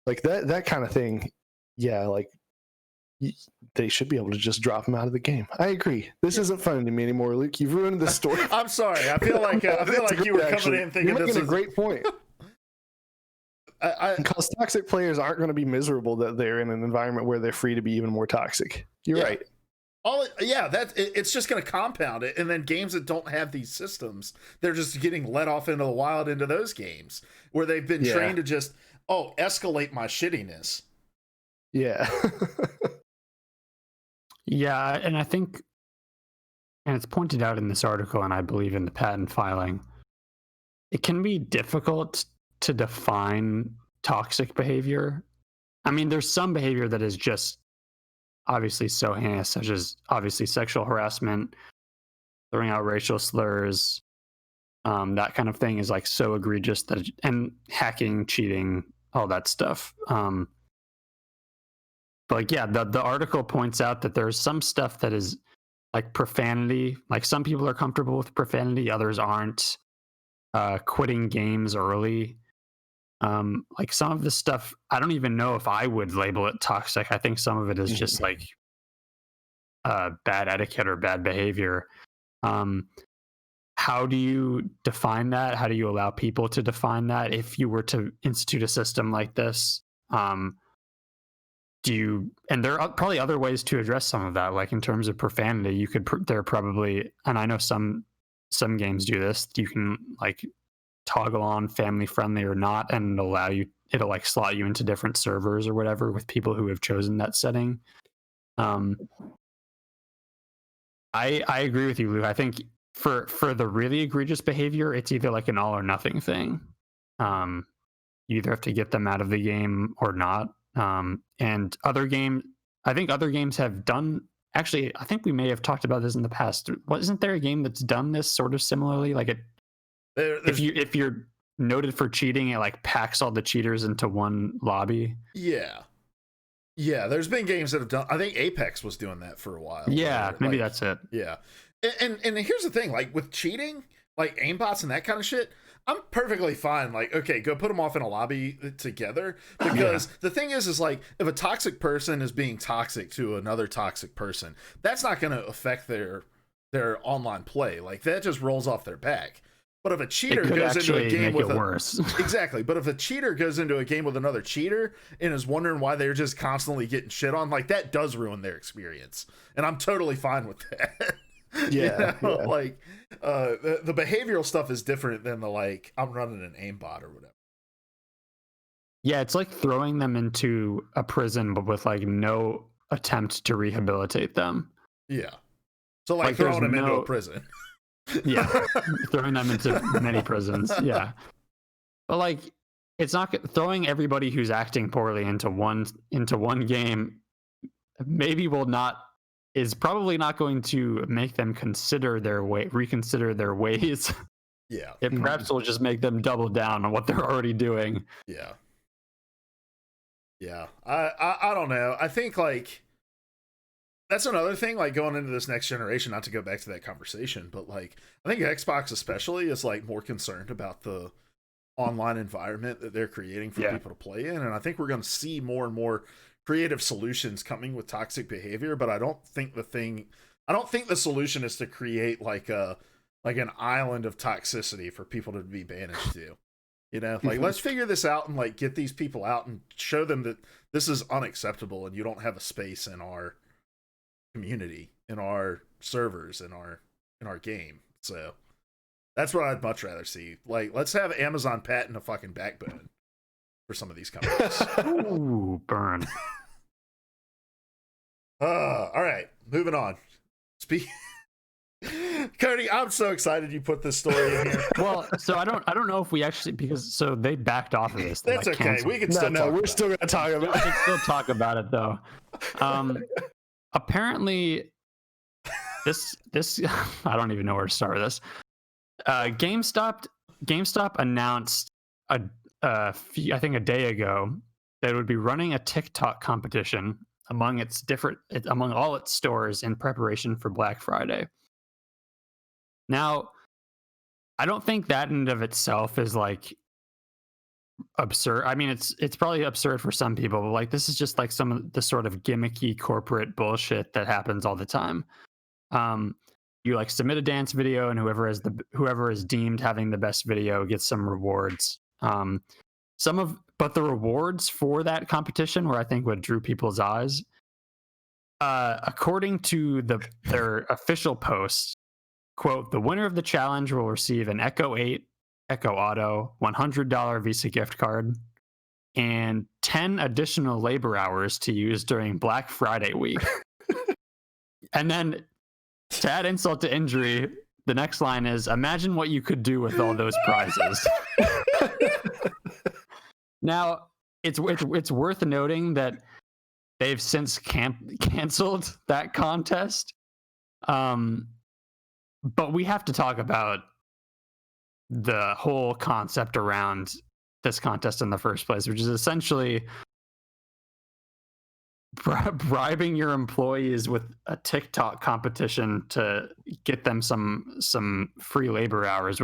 like that kind of thing. Yeah, like they should be able to just drop them out of the game. I agree. This isn't funny to me anymore, Luke. You've ruined the story. I'm sorry. I feel like you were coming in thinking you're this making is a great point. Because toxic players aren't going to be miserable that they're in an environment where they're free to be even more toxic. You're right. It's just going to compound it, and then games that don't have these systems, they're just getting let off into the wild into those games where they've been trained to just escalate my shittiness. Yeah. Yeah, and I think, and it's pointed out in this article, and I believe in the patent filing, it can be difficult to define toxic behavior. I mean, there's some behavior that is just obviously so heinous, such as obviously sexual harassment, throwing out racial slurs, that kind of thing is like so egregious that, and hacking, cheating, all that stuff. But like, yeah, the article points out that there's some stuff that is like profanity. Like some people are comfortable with profanity, others aren't. Quitting games early. Like some of the stuff, I don't even know if I would label it toxic. I think some of it is just like bad etiquette or bad behavior. How do you define that? How do you allow people to define that? If you were to institute a system like this, and there are probably other ways to address some of that, like in terms of profanity, you could, there are probably, and I know some games do this, you can like toggle on family friendly or not, and it'll like slot you into different servers or whatever with people who have chosen that setting. I agree with you, Lou. I think for the really egregious behavior, it's either like an all or nothing thing. You either have to get them out of the game or not. And other games have done. Actually, I think we may have talked about this in the past. Wasn't there a game that's done this sort of similarly? Like it, if you're noted for cheating, it like packs all the cheaters into one lobby. Yeah, there's been games that have done. I think Apex was doing that for a while. Yeah, maybe that's it. Yeah, and here's the thing: like with cheating, like aimbots and that kind of shit, I'm perfectly fine. Like, okay, go put them off in a lobby together. Because the thing is like, if a toxic person is being toxic to another toxic person, that's not going to affect their online play. Like that just rolls off their back. But if a cheater goes into a game with worse. Exactly. But if a cheater goes into a game with another cheater and is wondering why they're just constantly getting shit on, like that does ruin their experience. And I'm totally fine with that. Yeah, like the behavioral stuff is different than the like I'm running an aimbot or whatever. Yeah, it's like throwing them into a prison but with like no attempt to rehabilitate them. Yeah. So like throwing them into a prison. Yeah, throwing them into many prisons. Yeah, but like it's not throwing everybody who's acting poorly into one game. Maybe is probably not going to make them reconsider their ways. Yeah, it perhaps will just make them double down on what they're already doing. Yeah. I don't know. I think like that's another thing, like going into this next generation, not to go back to that conversation, but like I think Xbox especially is like more concerned about the online environment that they're creating for people to play in. And I think we're going to see more and more creative solutions coming with toxic behavior, but I don't think the solution is to create like an island of toxicity for people to be banished to. You know, like let's figure this out and like get these people out and show them that this is unacceptable and you don't have a space in our community, in our servers, in our game. So that's what I'd much rather see. Like, let's have Amazon patent a fucking backbone for some of these companies. Ooh, burn. All right, moving on. Cody, I'm so excited you put this story in here. Well, so I don't know if we actually, because so they backed off of this. That's like okay. canceled. We can still we're still gonna talk about it. We can still talk about it though. Apparently this I don't even know where to start with this. GameStop announced I think a day ago, that it would be running a TikTok competition among all its stores in preparation for Black Friday. Now, I don't think that in and of itself is like absurd. I mean, it's probably absurd for some people, but like this is just like some of the sort of gimmicky corporate bullshit that happens all the time. You like submit a dance video, and whoever is deemed having the best video gets some rewards. But the rewards for that competition, where I think what drew people's eyes, according to their official post, quote, the winner of the challenge will receive an Echo 8, Echo Auto, $100 Visa gift card, and 10 additional labor hours to use during Black Friday week. And then, to add insult to injury, the next line is, imagine what you could do with all those prizes. Now, it's worth noting that they've since canceled that contest. But we have to talk about the whole concept around this contest in the first place, which is essentially bribing your employees with a TikTok competition to get them some free labor hours,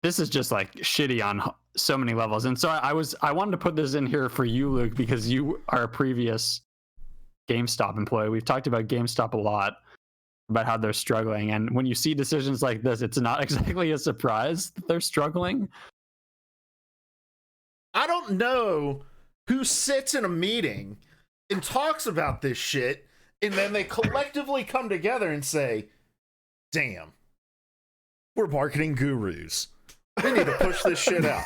this is just like shitty on so many levels. And so I wanted to put this in here for you, Luke, because you are a previous GameStop employee. We've talked about GameStop a lot, about how they're struggling. And when you see decisions like this, it's not exactly a surprise that they're struggling. I don't know who sits in a meeting and talks about this shit, and then they collectively come together and say, damn, we're marketing gurus. We need to push this shit out.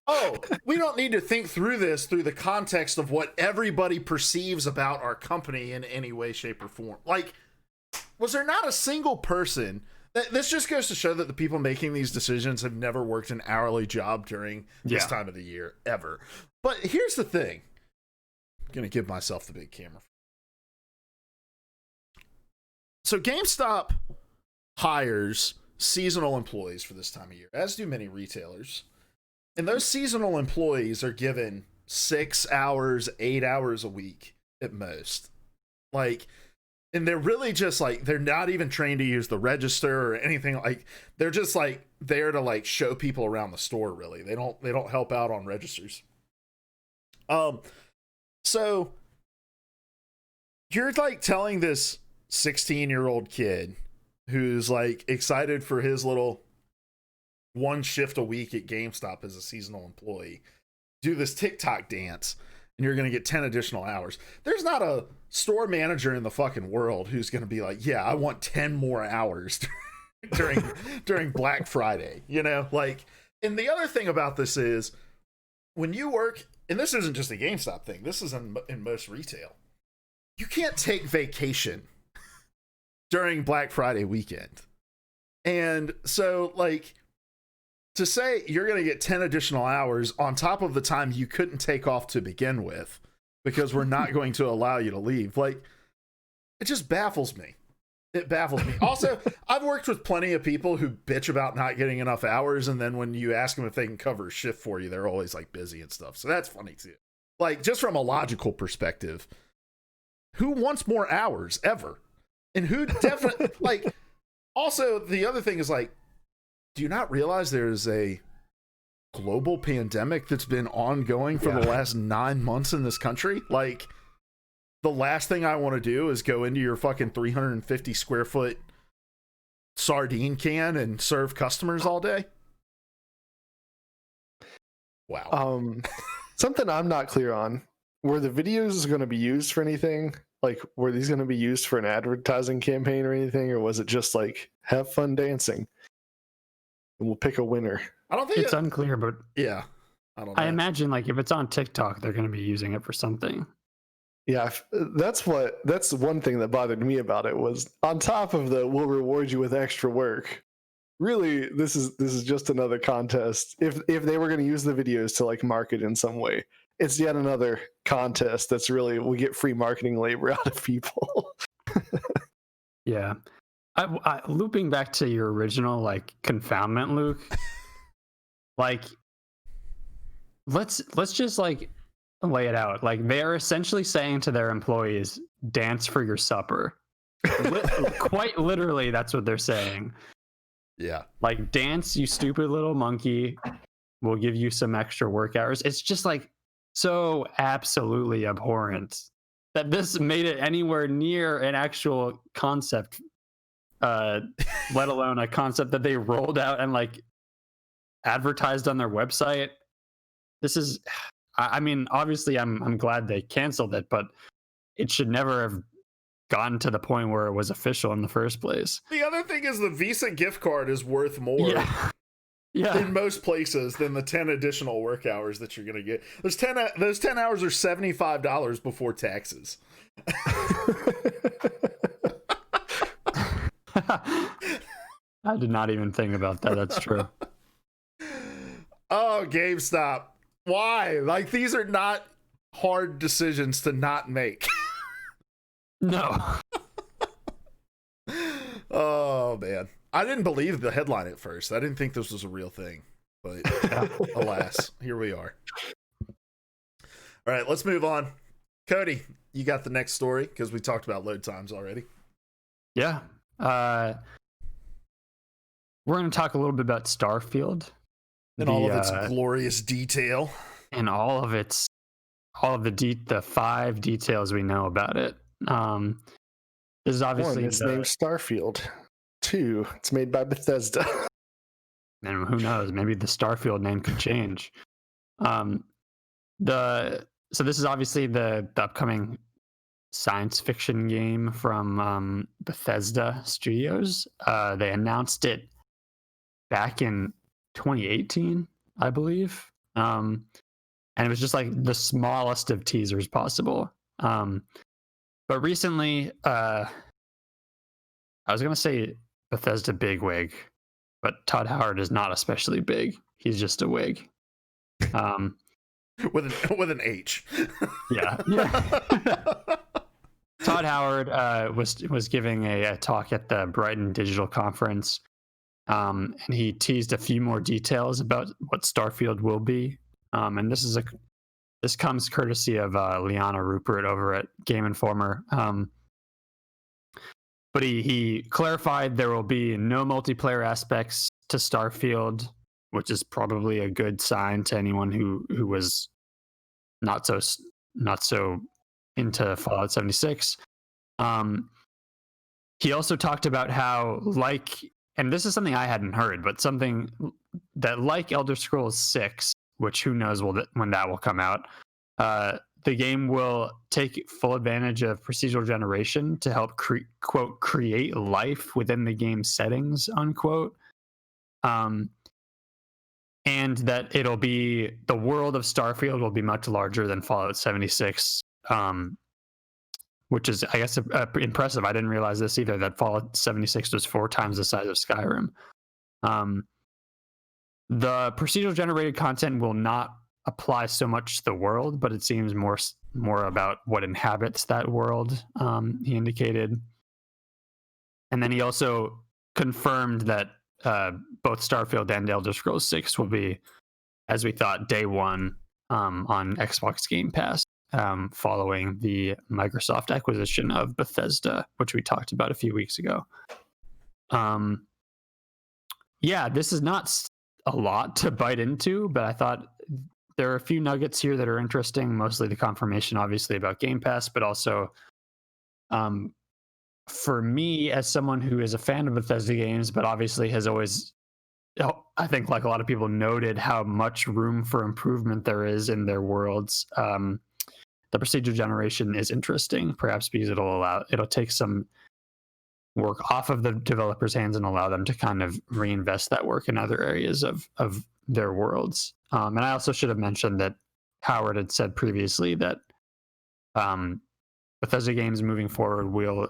Oh, we don't need to think through this through the context of what everybody perceives about our company in any way, shape, or form. Like, was there not a single person? This just goes to show that the people making these decisions have never worked an hourly job during this time of the year, ever. But here's the thing. I'm going to give myself the big camera. So GameStop hires seasonal employees for this time of year, as do many retailers. And those seasonal employees are given 6 hours, 8 hours a week at most. Like, and they're really just like, they're not even trained to use the register or anything. Like, they're just like there to like show people around the store. Really, they don't help out on registers. So you're like telling this 16-year-old kid who's like excited for his little one shift a week at GameStop as a seasonal employee, do this TikTok dance, and you're going to get 10 additional hours. There's not a store manager in the fucking world who's going to be like, yeah, I want 10 more hours during Black Friday, you know? Like, and the other thing about this is when you work, and this isn't just a GameStop thing, this is in most retail, you can't take vacation during Black Friday weekend. And so, like, to say you're going to get 10 additional hours on top of the time you couldn't take off to begin with because we're not going to allow you to leave, like, it just baffles me. It baffles me. Also, I've worked with plenty of people who bitch about not getting enough hours, and then when you ask them if they can cover a shift for you, they're always like busy and stuff. So that's funny too. Like, just from a logical perspective, who wants more hours ever? And who definitely, like, also the other thing is, like, do you not realize there's a global pandemic that's been ongoing for the last 9 months in this country? Like, the last thing I want to do is go into your fucking 350 square foot sardine can and serve customers all day. Wow. Something I'm not clear on. Were the videos going to be used for anything? Like, were these going to be used for an advertising campaign or anything? Or was it just like, have fun dancing and we'll pick a winner? I don't think it's unclear, but yeah, I don't know. I imagine like if it's on TikTok, they're going to be using it for something. Yeah, that's one thing that bothered me about it was on top of the we'll reward you with extra work. Really, this is just another contest. If they were going to use the videos to like market in some way, it's yet another contest that's really we get free marketing labor out of people. Yeah, I looping back to your original like confoundment, Luke. like, let's just like lay it out. Like, they are essentially saying to their employees, "Dance for your supper." Quite literally, that's what they're saying. Yeah. Like, dance, you stupid little monkey. We'll give you some extra work hours. It's just like so absolutely abhorrent that this made it anywhere near an actual concept, let alone a concept that they rolled out and like advertised on their website. This is, I mean, obviously, I'm glad they canceled it, but it should never have gotten to the point where it was official in the first place. The other thing is the Visa gift card is worth more in most places than the 10 additional work hours that you're going to get. Those 10 hours are $75 before taxes. I did not even think about that. That's true. Oh, GameStop. Why? Like, these are not hard decisions to not make. No. Oh, man. I didn't believe the headline at first. I didn't think this was a real thing. But alas, here we are. All right, let's move on. Cody, you got the next story because we talked about load times already. Yeah. We're going to talk a little bit about Starfield. In all of its glorious detail. And all of the 5 details we know about it. This is obviously it's named Starfield. 2, it's made by Bethesda. And who knows? Maybe the Starfield name could change. So this is obviously the upcoming science fiction game from Bethesda Studios. They announced it back in 2018, I believe. And it was just like the smallest of teasers possible. But recently, I was going to say Bethesda bigwig, but Todd Howard is not especially big. He's just a wig. With an H. Yeah. Todd Howard was giving a talk at the Brighton Digital Conference, and he teased a few more details about what Starfield will be. And this comes courtesy of Liana Rupert over at Game Informer. But he clarified there will be no multiplayer aspects to Starfield, which is probably a good sign to anyone who was not so into Fallout 76. He also talked about how, and this is something I hadn't heard, but something that like Elder Scrolls 6, which who knows when that will come out, the game will take full advantage of procedural generation to help quote create life within the game settings, unquote. And that the world of Starfield will be much larger than Fallout 76, which is, I guess, impressive. I didn't realize this either, that Fallout 76 was 4 times the size of Skyrim. The procedural generated content will not apply so much to the world, but it seems more about what inhabits that world, he indicated. And then he also confirmed that both Starfield and Elder Scrolls 6 will be, as we thought, day one on Xbox Game Pass, following the Microsoft acquisition of Bethesda, which we talked about a few weeks ago. This is not a lot to bite into, but I thought there are a few nuggets here that are interesting, mostly the confirmation, obviously, about Game Pass, but also for me, as someone who is a fan of Bethesda games, but obviously has always, I think, like a lot of people, noted how much room for improvement there is in their worlds. The procedural generation is interesting, perhaps because it'll take some work off of the developers' hands and allow them to kind of reinvest that work in other areas of their worlds. And I also should have mentioned that Howard had said previously that Bethesda games moving forward will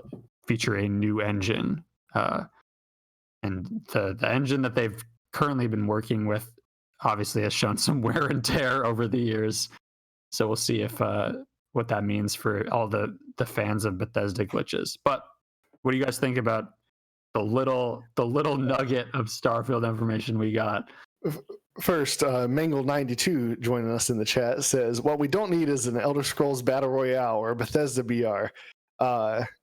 feature a new engine. And the engine that they've currently been working with obviously has shown some wear and tear over the years. So we'll see if what that means for all the fans of Bethesda glitches. But what do you guys think about the little nugget of Starfield information we got? First, Mangle92 joining us in the chat says, "What we don't need is an Elder Scrolls Battle Royale or Bethesda BR."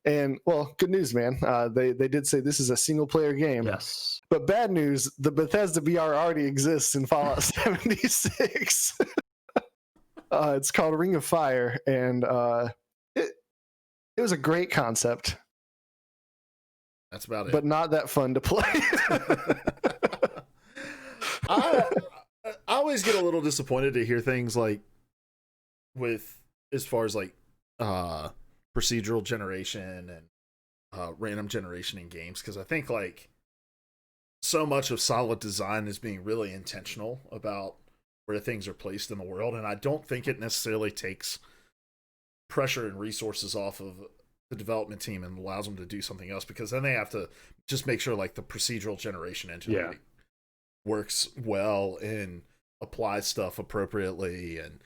And well, good news, man. They did say this is a single player game. Yes. But bad news, the Bethesda BR already exists in Fallout 76. It's called Ring of Fire, and it was a great concept. That's about it. But not that fun to play. I always get a little disappointed to hear things like with as far as like procedural generation and random generation in games, because I think like so much of solid design is being really intentional about where things are placed in the world, and I don't think it necessarily takes pressure and resources off of the development team and allows them to do something else, because then they have to just make sure like the procedural generation engine works well and applies stuff appropriately, and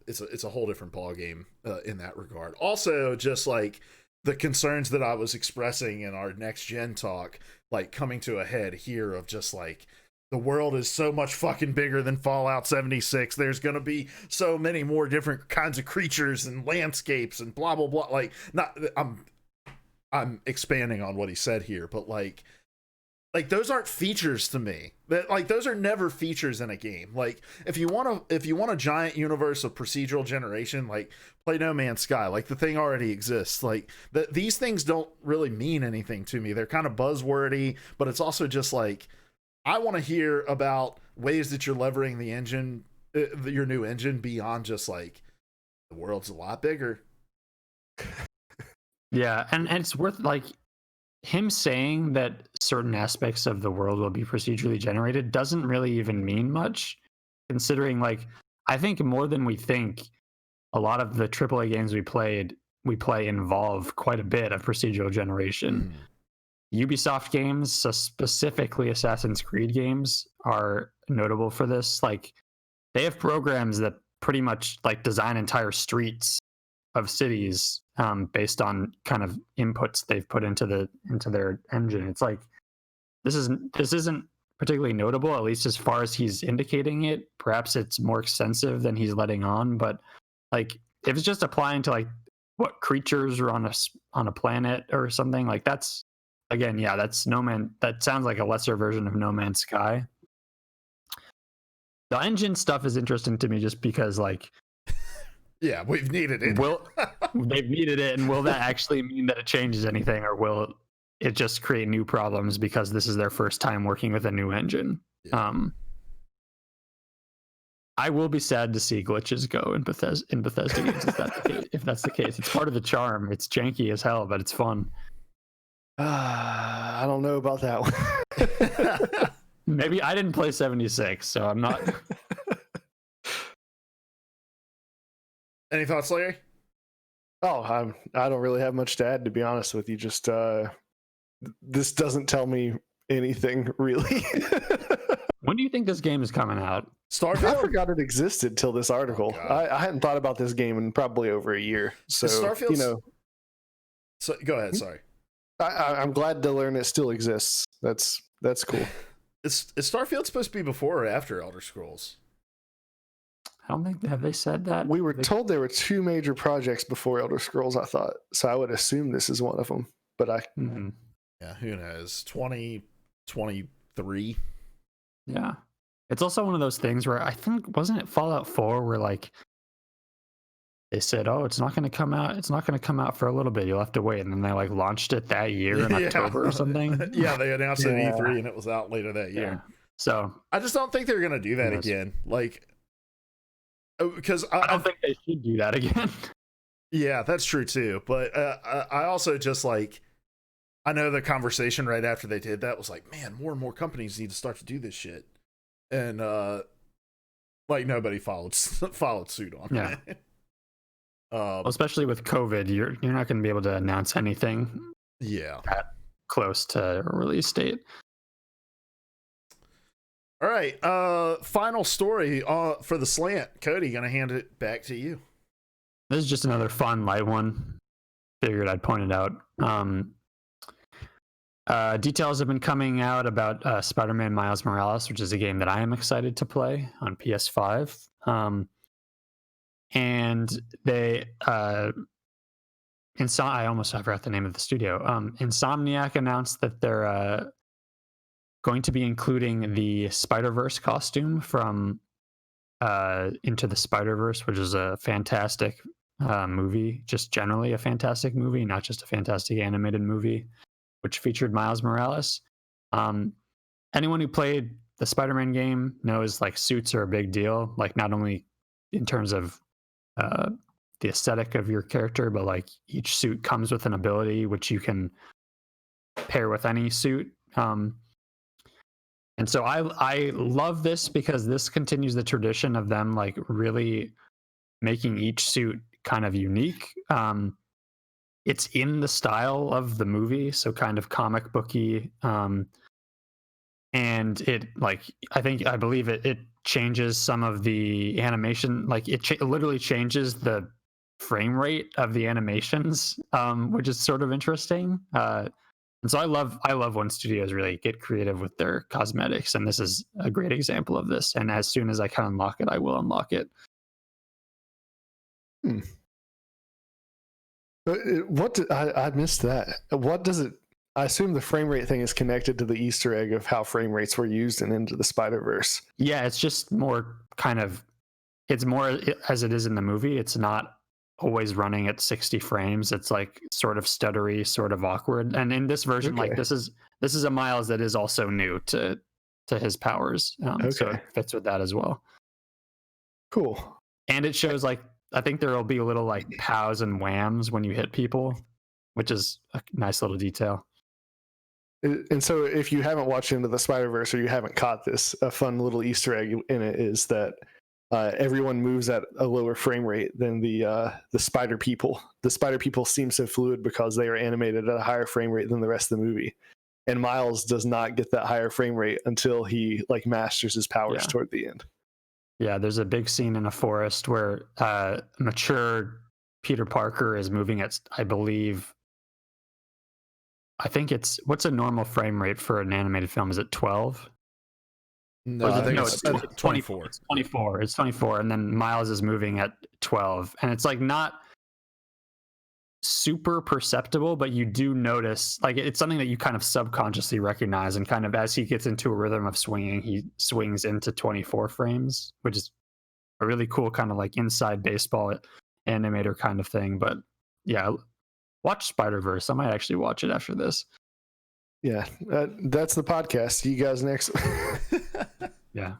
it's a whole different ballgame in that regard. Also, just like the concerns that I was expressing in our next gen talk, like coming to a head here of just like the world is so much fucking bigger than Fallout 76. There's going to be so many more different kinds of creatures and landscapes and blah, blah, blah. Like, not, I'm expanding on what he said here, but like those aren't features to me. That like those are never features in a game. Like if you want a giant universe of procedural generation, like play No Man's Sky. Like the thing already exists. Like these things don't really mean anything to me. They're kind of buzzwordy, but it's also just like I want to hear about ways that you're levering the engine, your new engine, beyond just like the world's a lot bigger. Yeah, and it's worth like him saying that certain aspects of the world will be procedurally generated doesn't really even mean much, considering like I think more than we think, a lot of the AAA games we play involve quite a bit of procedural generation. Ubisoft games, so specifically Assassin's Creed games, are notable for this. Like they have programs that pretty much like design entire streets of cities based on kind of inputs they've put into their engine. It's like this isn't particularly notable, at least as far as he's indicating it. Perhaps it's more extensive than he's letting on, but like if it's just applying to like what creatures are on a planet or something, like that's again, yeah, that's that sounds like a lesser version of No Man's Sky. The engine stuff is interesting to me just because like yeah, we've needed it. They've needed it, and will that actually mean that it changes anything, or will it just create new problems because this is their first time working with a new engine? Yeah. I will be sad to see glitches go in Bethesda games if that's the case. It's part of the charm. It's janky as hell, but it's fun. I don't know about that one. Maybe I didn't play 76, so I'm not. Any thoughts, Larry? Oh, I don't really have much to add, to be honest with you. Just this doesn't tell me anything really. When do you think this game is coming out? Starfield? I forgot it existed till this article. Oh, I hadn't thought about this game in probably over a year. So Starfield, you know. So go ahead. Sorry. I'm glad to learn it still exists. That's cool. Is Starfield supposed to be before or after Elder Scrolls? I don't think have they said that. We were told there were two major projects before Elder Scrolls, I thought. So I would assume this is one of them. But yeah, who knows? 2023. Yeah. It's also one of those things where I think, wasn't it Fallout 4 where like they said, oh, it's not going to come out. It's not going to come out for a little bit. You'll have to wait. And then they like launched it that year in October or something. Yeah, they announced it at E3 and it was out later that year. Yeah. So I just don't think they're going to do that again. Like, because I don't think they should do that again. Yeah, that's true too. But I also just like, I know the conversation right after they did that was like, man, more and more companies need to start to do this shit. And like nobody followed suit on it. Well, especially with COVID, you're not going to be able to announce anything. Yeah, that close to a release date. All right, final story for the slant. Cody, gonna hand it back to you. This is just another fun light one. Figured I'd point it out. Details have been coming out about Spider-Man Miles Morales, which is a game that I am excited to play on PS5. And they I forgot the name of the studio. Insomniac announced that they're going to be including the Spider-Verse costume from Into the Spider-Verse, which is a fantastic movie, just generally a fantastic movie, not just a fantastic animated movie, which featured Miles Morales. Anyone who played the Spider-Man game knows like suits are a big deal, like not only in terms of the aesthetic of your character, but like each suit comes with an ability which you can pair with any suit. And so I love this because this continues the tradition of them like really making each suit kind of unique. It's in the style of the movie, so kind of comic booky. And it like I believe it changes some of the animation, like it literally changes the frame rate of the animations, which is sort of interesting. And so I love when studios really get creative with their cosmetics, and this is a great example of this. And as soon as I can unlock it, I will unlock it. I missed that. What does it? I assume the frame rate thing is connected to the Easter egg of how frame rates were used in Into the Spider-Verse. Yeah, it's just more kind of, it's more as it is in the movie. It's not always running at 60 frames. It's like sort of stuttery, sort of awkward. And in this version, like this is a Miles that is also new to his powers. So it fits with that as well. Cool. And it shows like, I think there will be a little like pows and whams when you hit people, which is a nice little detail. And so if you haven't watched Into the Spider-Verse or you haven't caught this, a fun little Easter egg in it is that everyone moves at a lower frame rate than the spider people. The spider people seem so fluid because they are animated at a higher frame rate than the rest of the movie. And Miles does not get that higher frame rate until he like masters his powers toward the end. Yeah, there's a big scene in a forest where mature Peter Parker is moving at, I think it's, what's a normal frame rate for an animated film? Is it 12? No, I think it's 24. It's 24. It's 24. And then Miles is moving at 12. And it's like not super perceptible, but you do notice, like it's something that you kind of subconsciously recognize, and kind of as he gets into a rhythm of swinging, he swings into 24 frames, which is a really cool kind of like inside baseball animator kind of thing. But yeah, watch Spider-Verse. I might actually watch it after this. Yeah, that's the podcast. See you guys next. Yeah.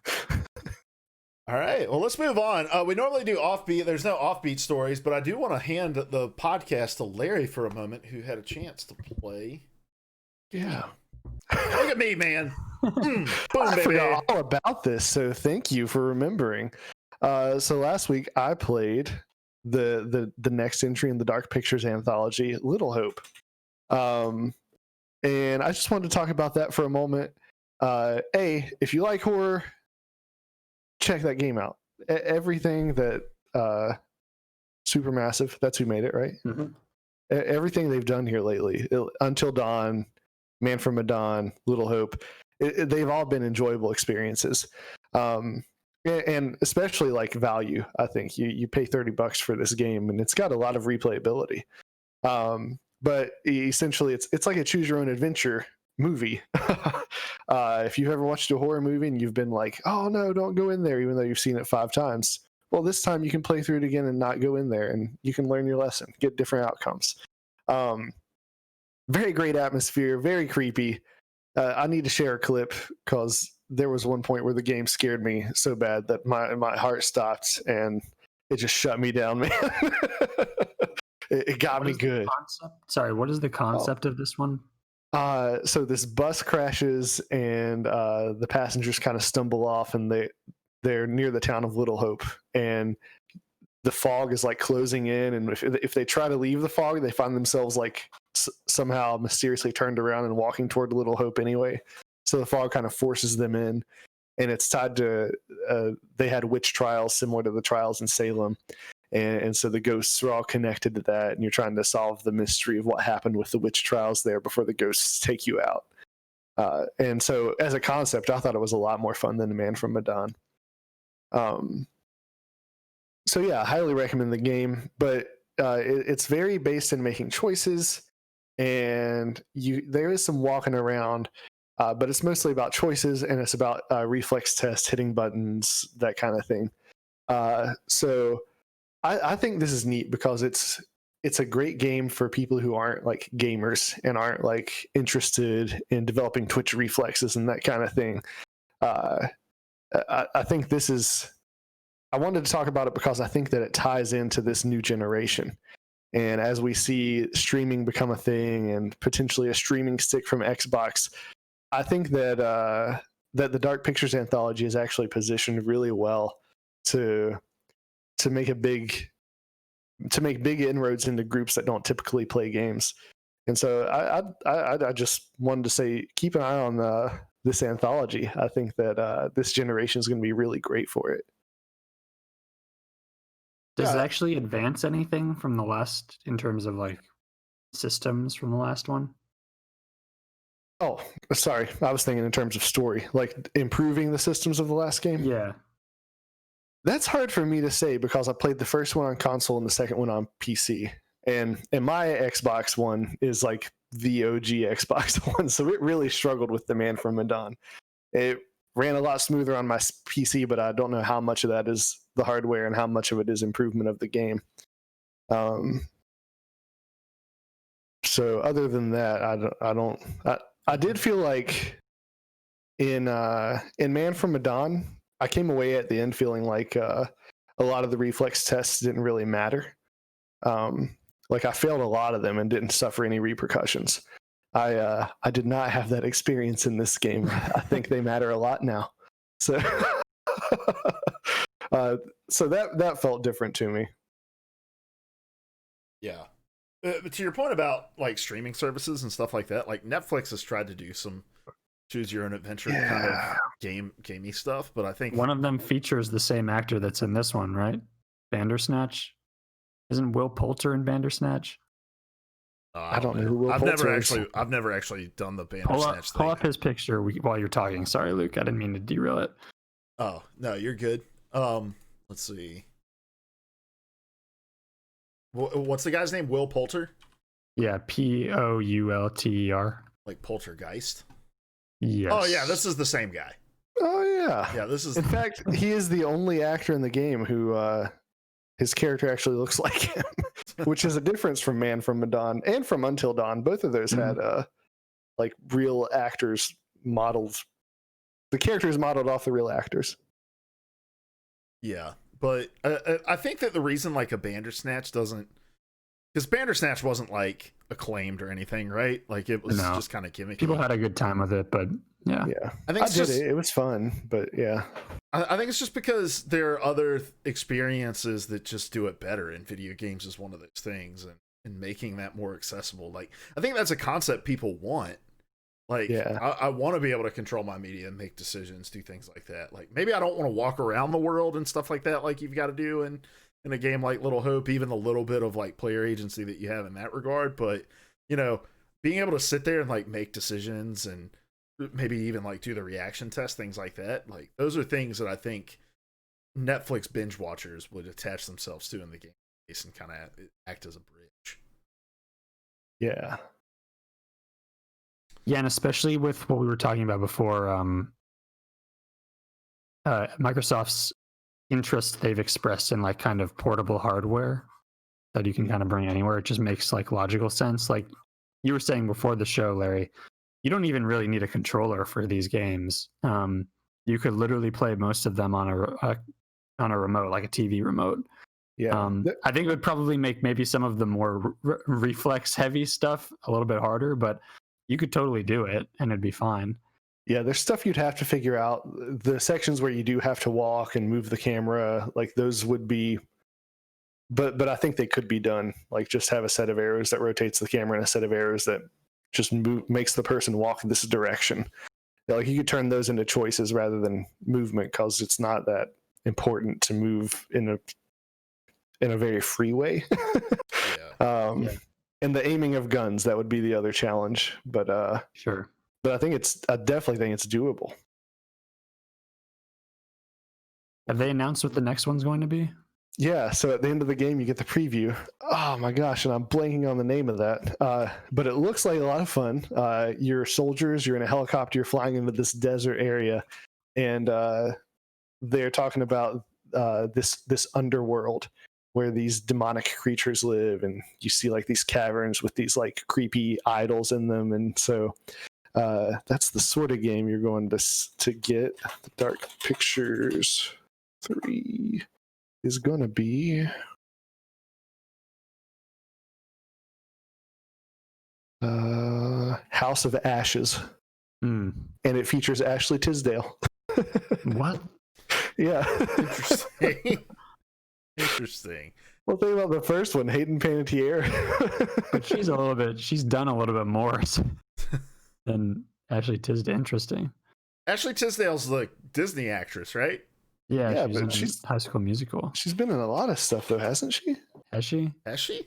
All right, well, let's move on. We normally do offbeat. There's no offbeat stories, but I do want to hand the podcast to Larry for a moment, who had a chance to play. Yeah. Look at me, man. Boom, I baby. forgot all about this, so thank you for remembering. So last week I played the next entry in the Dark Pictures anthology, Little Hope. And I just wanted to talk about that for a moment. If you like horror, check that game out. Everything that Supermassive, that's who made it, right? Mm-hmm. Everything they've done here lately, Until Dawn, Man from Medan, Little Hope, they've all been enjoyable experiences. And especially like value. I think you pay $30 for this game, and it's got a lot of replayability. But essentially, it's like a choose your own adventure movie. If you've ever watched a horror movie and you've been like, oh no, don't go in there, even though you've seen it 5 times, well, this time you can play through it again and not go in there, and you can learn your lesson, get different outcomes. Very great atmosphere, very creepy. I need to share a clip because there was one point where the game scared me so bad that my heart stopped and it just shut me down, man. It got me good. Sorry, what is the concept of this one? So this bus crashes and the passengers kind of stumble off, and they're near the town of Little Hope, and the fog is like closing in, and if they try to leave the fog, they find themselves like somehow mysteriously turned around and walking toward Little Hope anyway. So the fog kind of forces them in, and it's tied to they had witch trials similar to the trials in Salem. and so the ghosts are all connected to that, and you're trying to solve the mystery of what happened with the witch trials there before the ghosts take you out. And so as a concept, I thought it was a lot more fun than The Man from Medan. So yeah, I highly recommend the game, but it's very based in making choices, and there is some walking around, but it's mostly about choices, and it's about reflex tests, hitting buttons, that kind of thing. So I think this is neat because it's a great game for people who aren't like gamers and aren't like interested in developing twitch reflexes and that kind of thing. I think this is, I wanted to talk about it because I think that it ties into this new generation. And as we see streaming become a thing and potentially a streaming stick from Xbox, I think that that the Dark Pictures anthology is actually positioned really well to make big inroads into groups that don't typically play games. And so I just wanted to say, keep an eye on this anthology. I think that this generation is going to be really great for it. Does it actually advance anything from the last in terms of like systems from the last one? Oh, sorry. I was thinking in terms of story, like improving the systems of the last game. Yeah. That's hard for me to say because I played the first one on console and the second one on PC. And my Xbox One is like the OG Xbox One, so it really struggled with The Man from Medan. It ran a lot smoother on my PC, but I don't know how much of that is the hardware and how much of it is improvement of the game. So other than that, I did feel like in Man from Medan, I came away at the end feeling like a lot of the reflex tests didn't really matter. Like I failed a lot of them and didn't suffer any repercussions. I did not have that experience in this game. I think they matter a lot now. So so that felt different to me. Yeah. But to your point about like streaming services and stuff like that, like Netflix has tried to do some choose your own adventure kind of gamey stuff, but I think one of them features the same actor that's in this one, right? Bandersnatch. Isn't Will Poulter in Bandersnatch? I don't know who Will Poulter is. I've never actually done the Bandersnatch thing. Pull up his picture while you're talking. Sorry, Luke. I didn't mean to derail it. Oh, no, you're good. Let's see. What's the guy's name? Will Poulter? Yeah, Poulter. Like Poltergeist? Yes. Oh, yeah, this is the same guy. Oh, yeah. Yeah, this is... In fact, he is the only actor in the game who his character actually looks like him, which is a difference from Man from Medan and from Until Dawn. Both of those had like real actors modeled. The characters modeled off the real actors. Yeah, but I think that the reason like a Bandersnatch doesn't, because Bandersnatch wasn't like acclaimed or anything, right? Like it was just kind of gimmicky. People had a good time with it, but yeah, I think it was fun, but yeah, I think it's just because there are other experiences that just do it better, and video games is one of those things, and making that more accessible. Like I think that's a concept people want. Like, I want to be able to control my media and make decisions, do things like that. Like, maybe I don't want to walk around the world and stuff like that, like you've got to do in a game like Little Hope, even the little bit of, like, player agency that you have in that regard. But, you know, being able to sit there and, like, make decisions and maybe even, like, do the reaction test, things like that, like, those are things that I think Netflix binge watchers would attach themselves to in the game and kind of act as a bridge. Yeah. Yeah, and especially with what we were talking about before, Microsoft's interest they've expressed in like kind of portable hardware that you can kind of bring anywhere. It just makes like logical sense. Like you were saying before the show, Larry, you don't even really need a controller for these games. You could literally play most of them on a remote, like a TV remote. Yeah, I think it would probably make maybe some of the more reflex heavy stuff a little bit harder, but you could totally do it and it'd be fine. Yeah, there's stuff you'd have to figure out. The sections where you do have to walk and move the camera, like those would be, but I think they could be done. Like just have a set of arrows that rotates the camera and a set of arrows that just makes the person walk this direction. Like you could turn those into choices rather than movement because it's not that important to move in in a very free way. Yeah. And the aiming of guns, that would be the other challenge. But Sure. I definitely think it's doable. Have they announced what the next one's going to be? Yeah, so at the end of the game, you get the preview. Oh my gosh, and I'm blanking on the name of that. But it looks like a lot of fun. You're soldiers, you're in a helicopter, you're flying into this desert area, and they're talking about this underworld where these demonic creatures live, and you see like these caverns with these like creepy idols in them, and so that's the sort of game you're going to get. The Dark Pictures 3 is going to be House of Ashes. And it features Ashley Tisdale. What? Yeah. Interesting. Interesting. Well, think about the first one, Hayden Panettiere. But she's done a little bit more than Ashley Tisdale. Interesting. Ashley Tisdale's the Disney actress, right? Yeah, but she's High School Musical. She's been in a lot of stuff, though, hasn't she? Has she? Has she?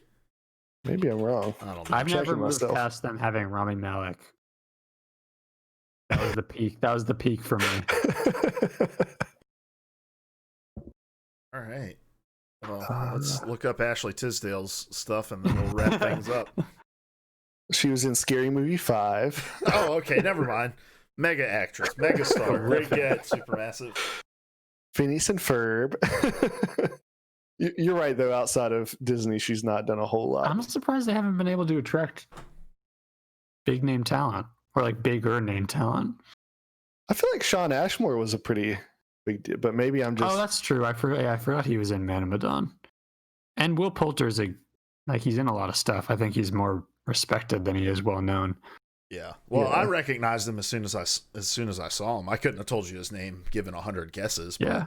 Maybe I'm wrong. I don't know. I've never checking moved myself. past them having Rami Malek. That was the peak. That was the peak for me. All right. Well, let's look up Ashley Tisdale's stuff and then we'll wrap things up. She was in Scary Movie 5. Oh, okay. Never mind. Mega actress, mega star, great get, supermassive. Phineas and Ferb. You're right, though. Outside of Disney, she's not done a whole lot. I'm surprised they haven't been able to attract big name talent or like bigger name talent. I feel like Sean Ashmore was a pretty big deal, but maybe I'm just. Oh, that's true. I forgot he was in Man of Medan. And Will Poulter's he's in a lot of stuff. I think he's more respected than he is well known. Yeah. Well, Yeah. I recognized him as soon as I saw him. I couldn't have told you his name given 100 guesses. But Yeah.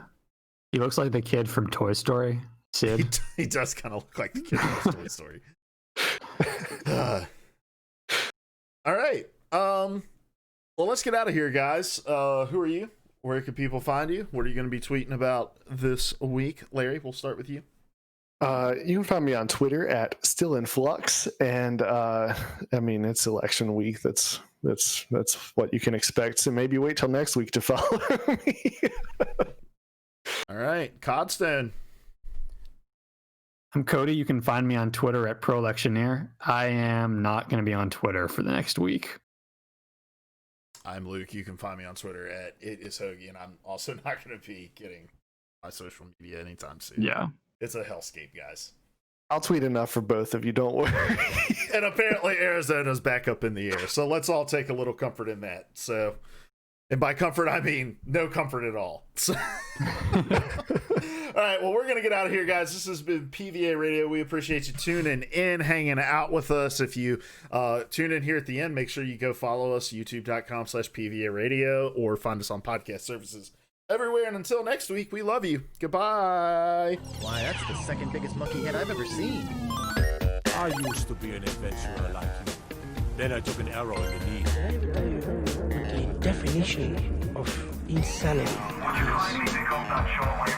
He looks like the kid from Toy Story. Sid. he does kind of look like the kid from Toy Story. All right. Well, let's get out of here, guys. Who are you? Where can people find you? What are you going to be tweeting about this week? Larry, we'll start with you. You can find me on Twitter at StillInFlux, and I mean it's election week. That's what you can expect. So maybe wait till next week to follow me. All right, Codstone. I'm Cody. You can find me on Twitter at ProElectioneer. I am not going to be on Twitter for the next week. I'm Luke. You can find me on Twitter at itishoagie, and I'm also not going to be getting my social media anytime soon. Yeah. It's a hellscape, guys. I'll tweet enough for both of you. Don't worry. And apparently Arizona's back up in the air. So let's all take a little comfort in that. So, and by comfort, I mean no comfort at all. So, all right. Well, we're going to get out of here, guys. This has been PvA Radio. We appreciate you tuning in, hanging out with us. If you tune in here at the end, make sure you go follow us, youtube.com/PvA Radio, or find us on podcast services everywhere. And until next week, we love you. Goodbye. Why, that's the second biggest monkey head I've ever seen. I used to be an adventurer like you. Then I took an arrow in the knee. The definition of insanity. Would you like me to come that short way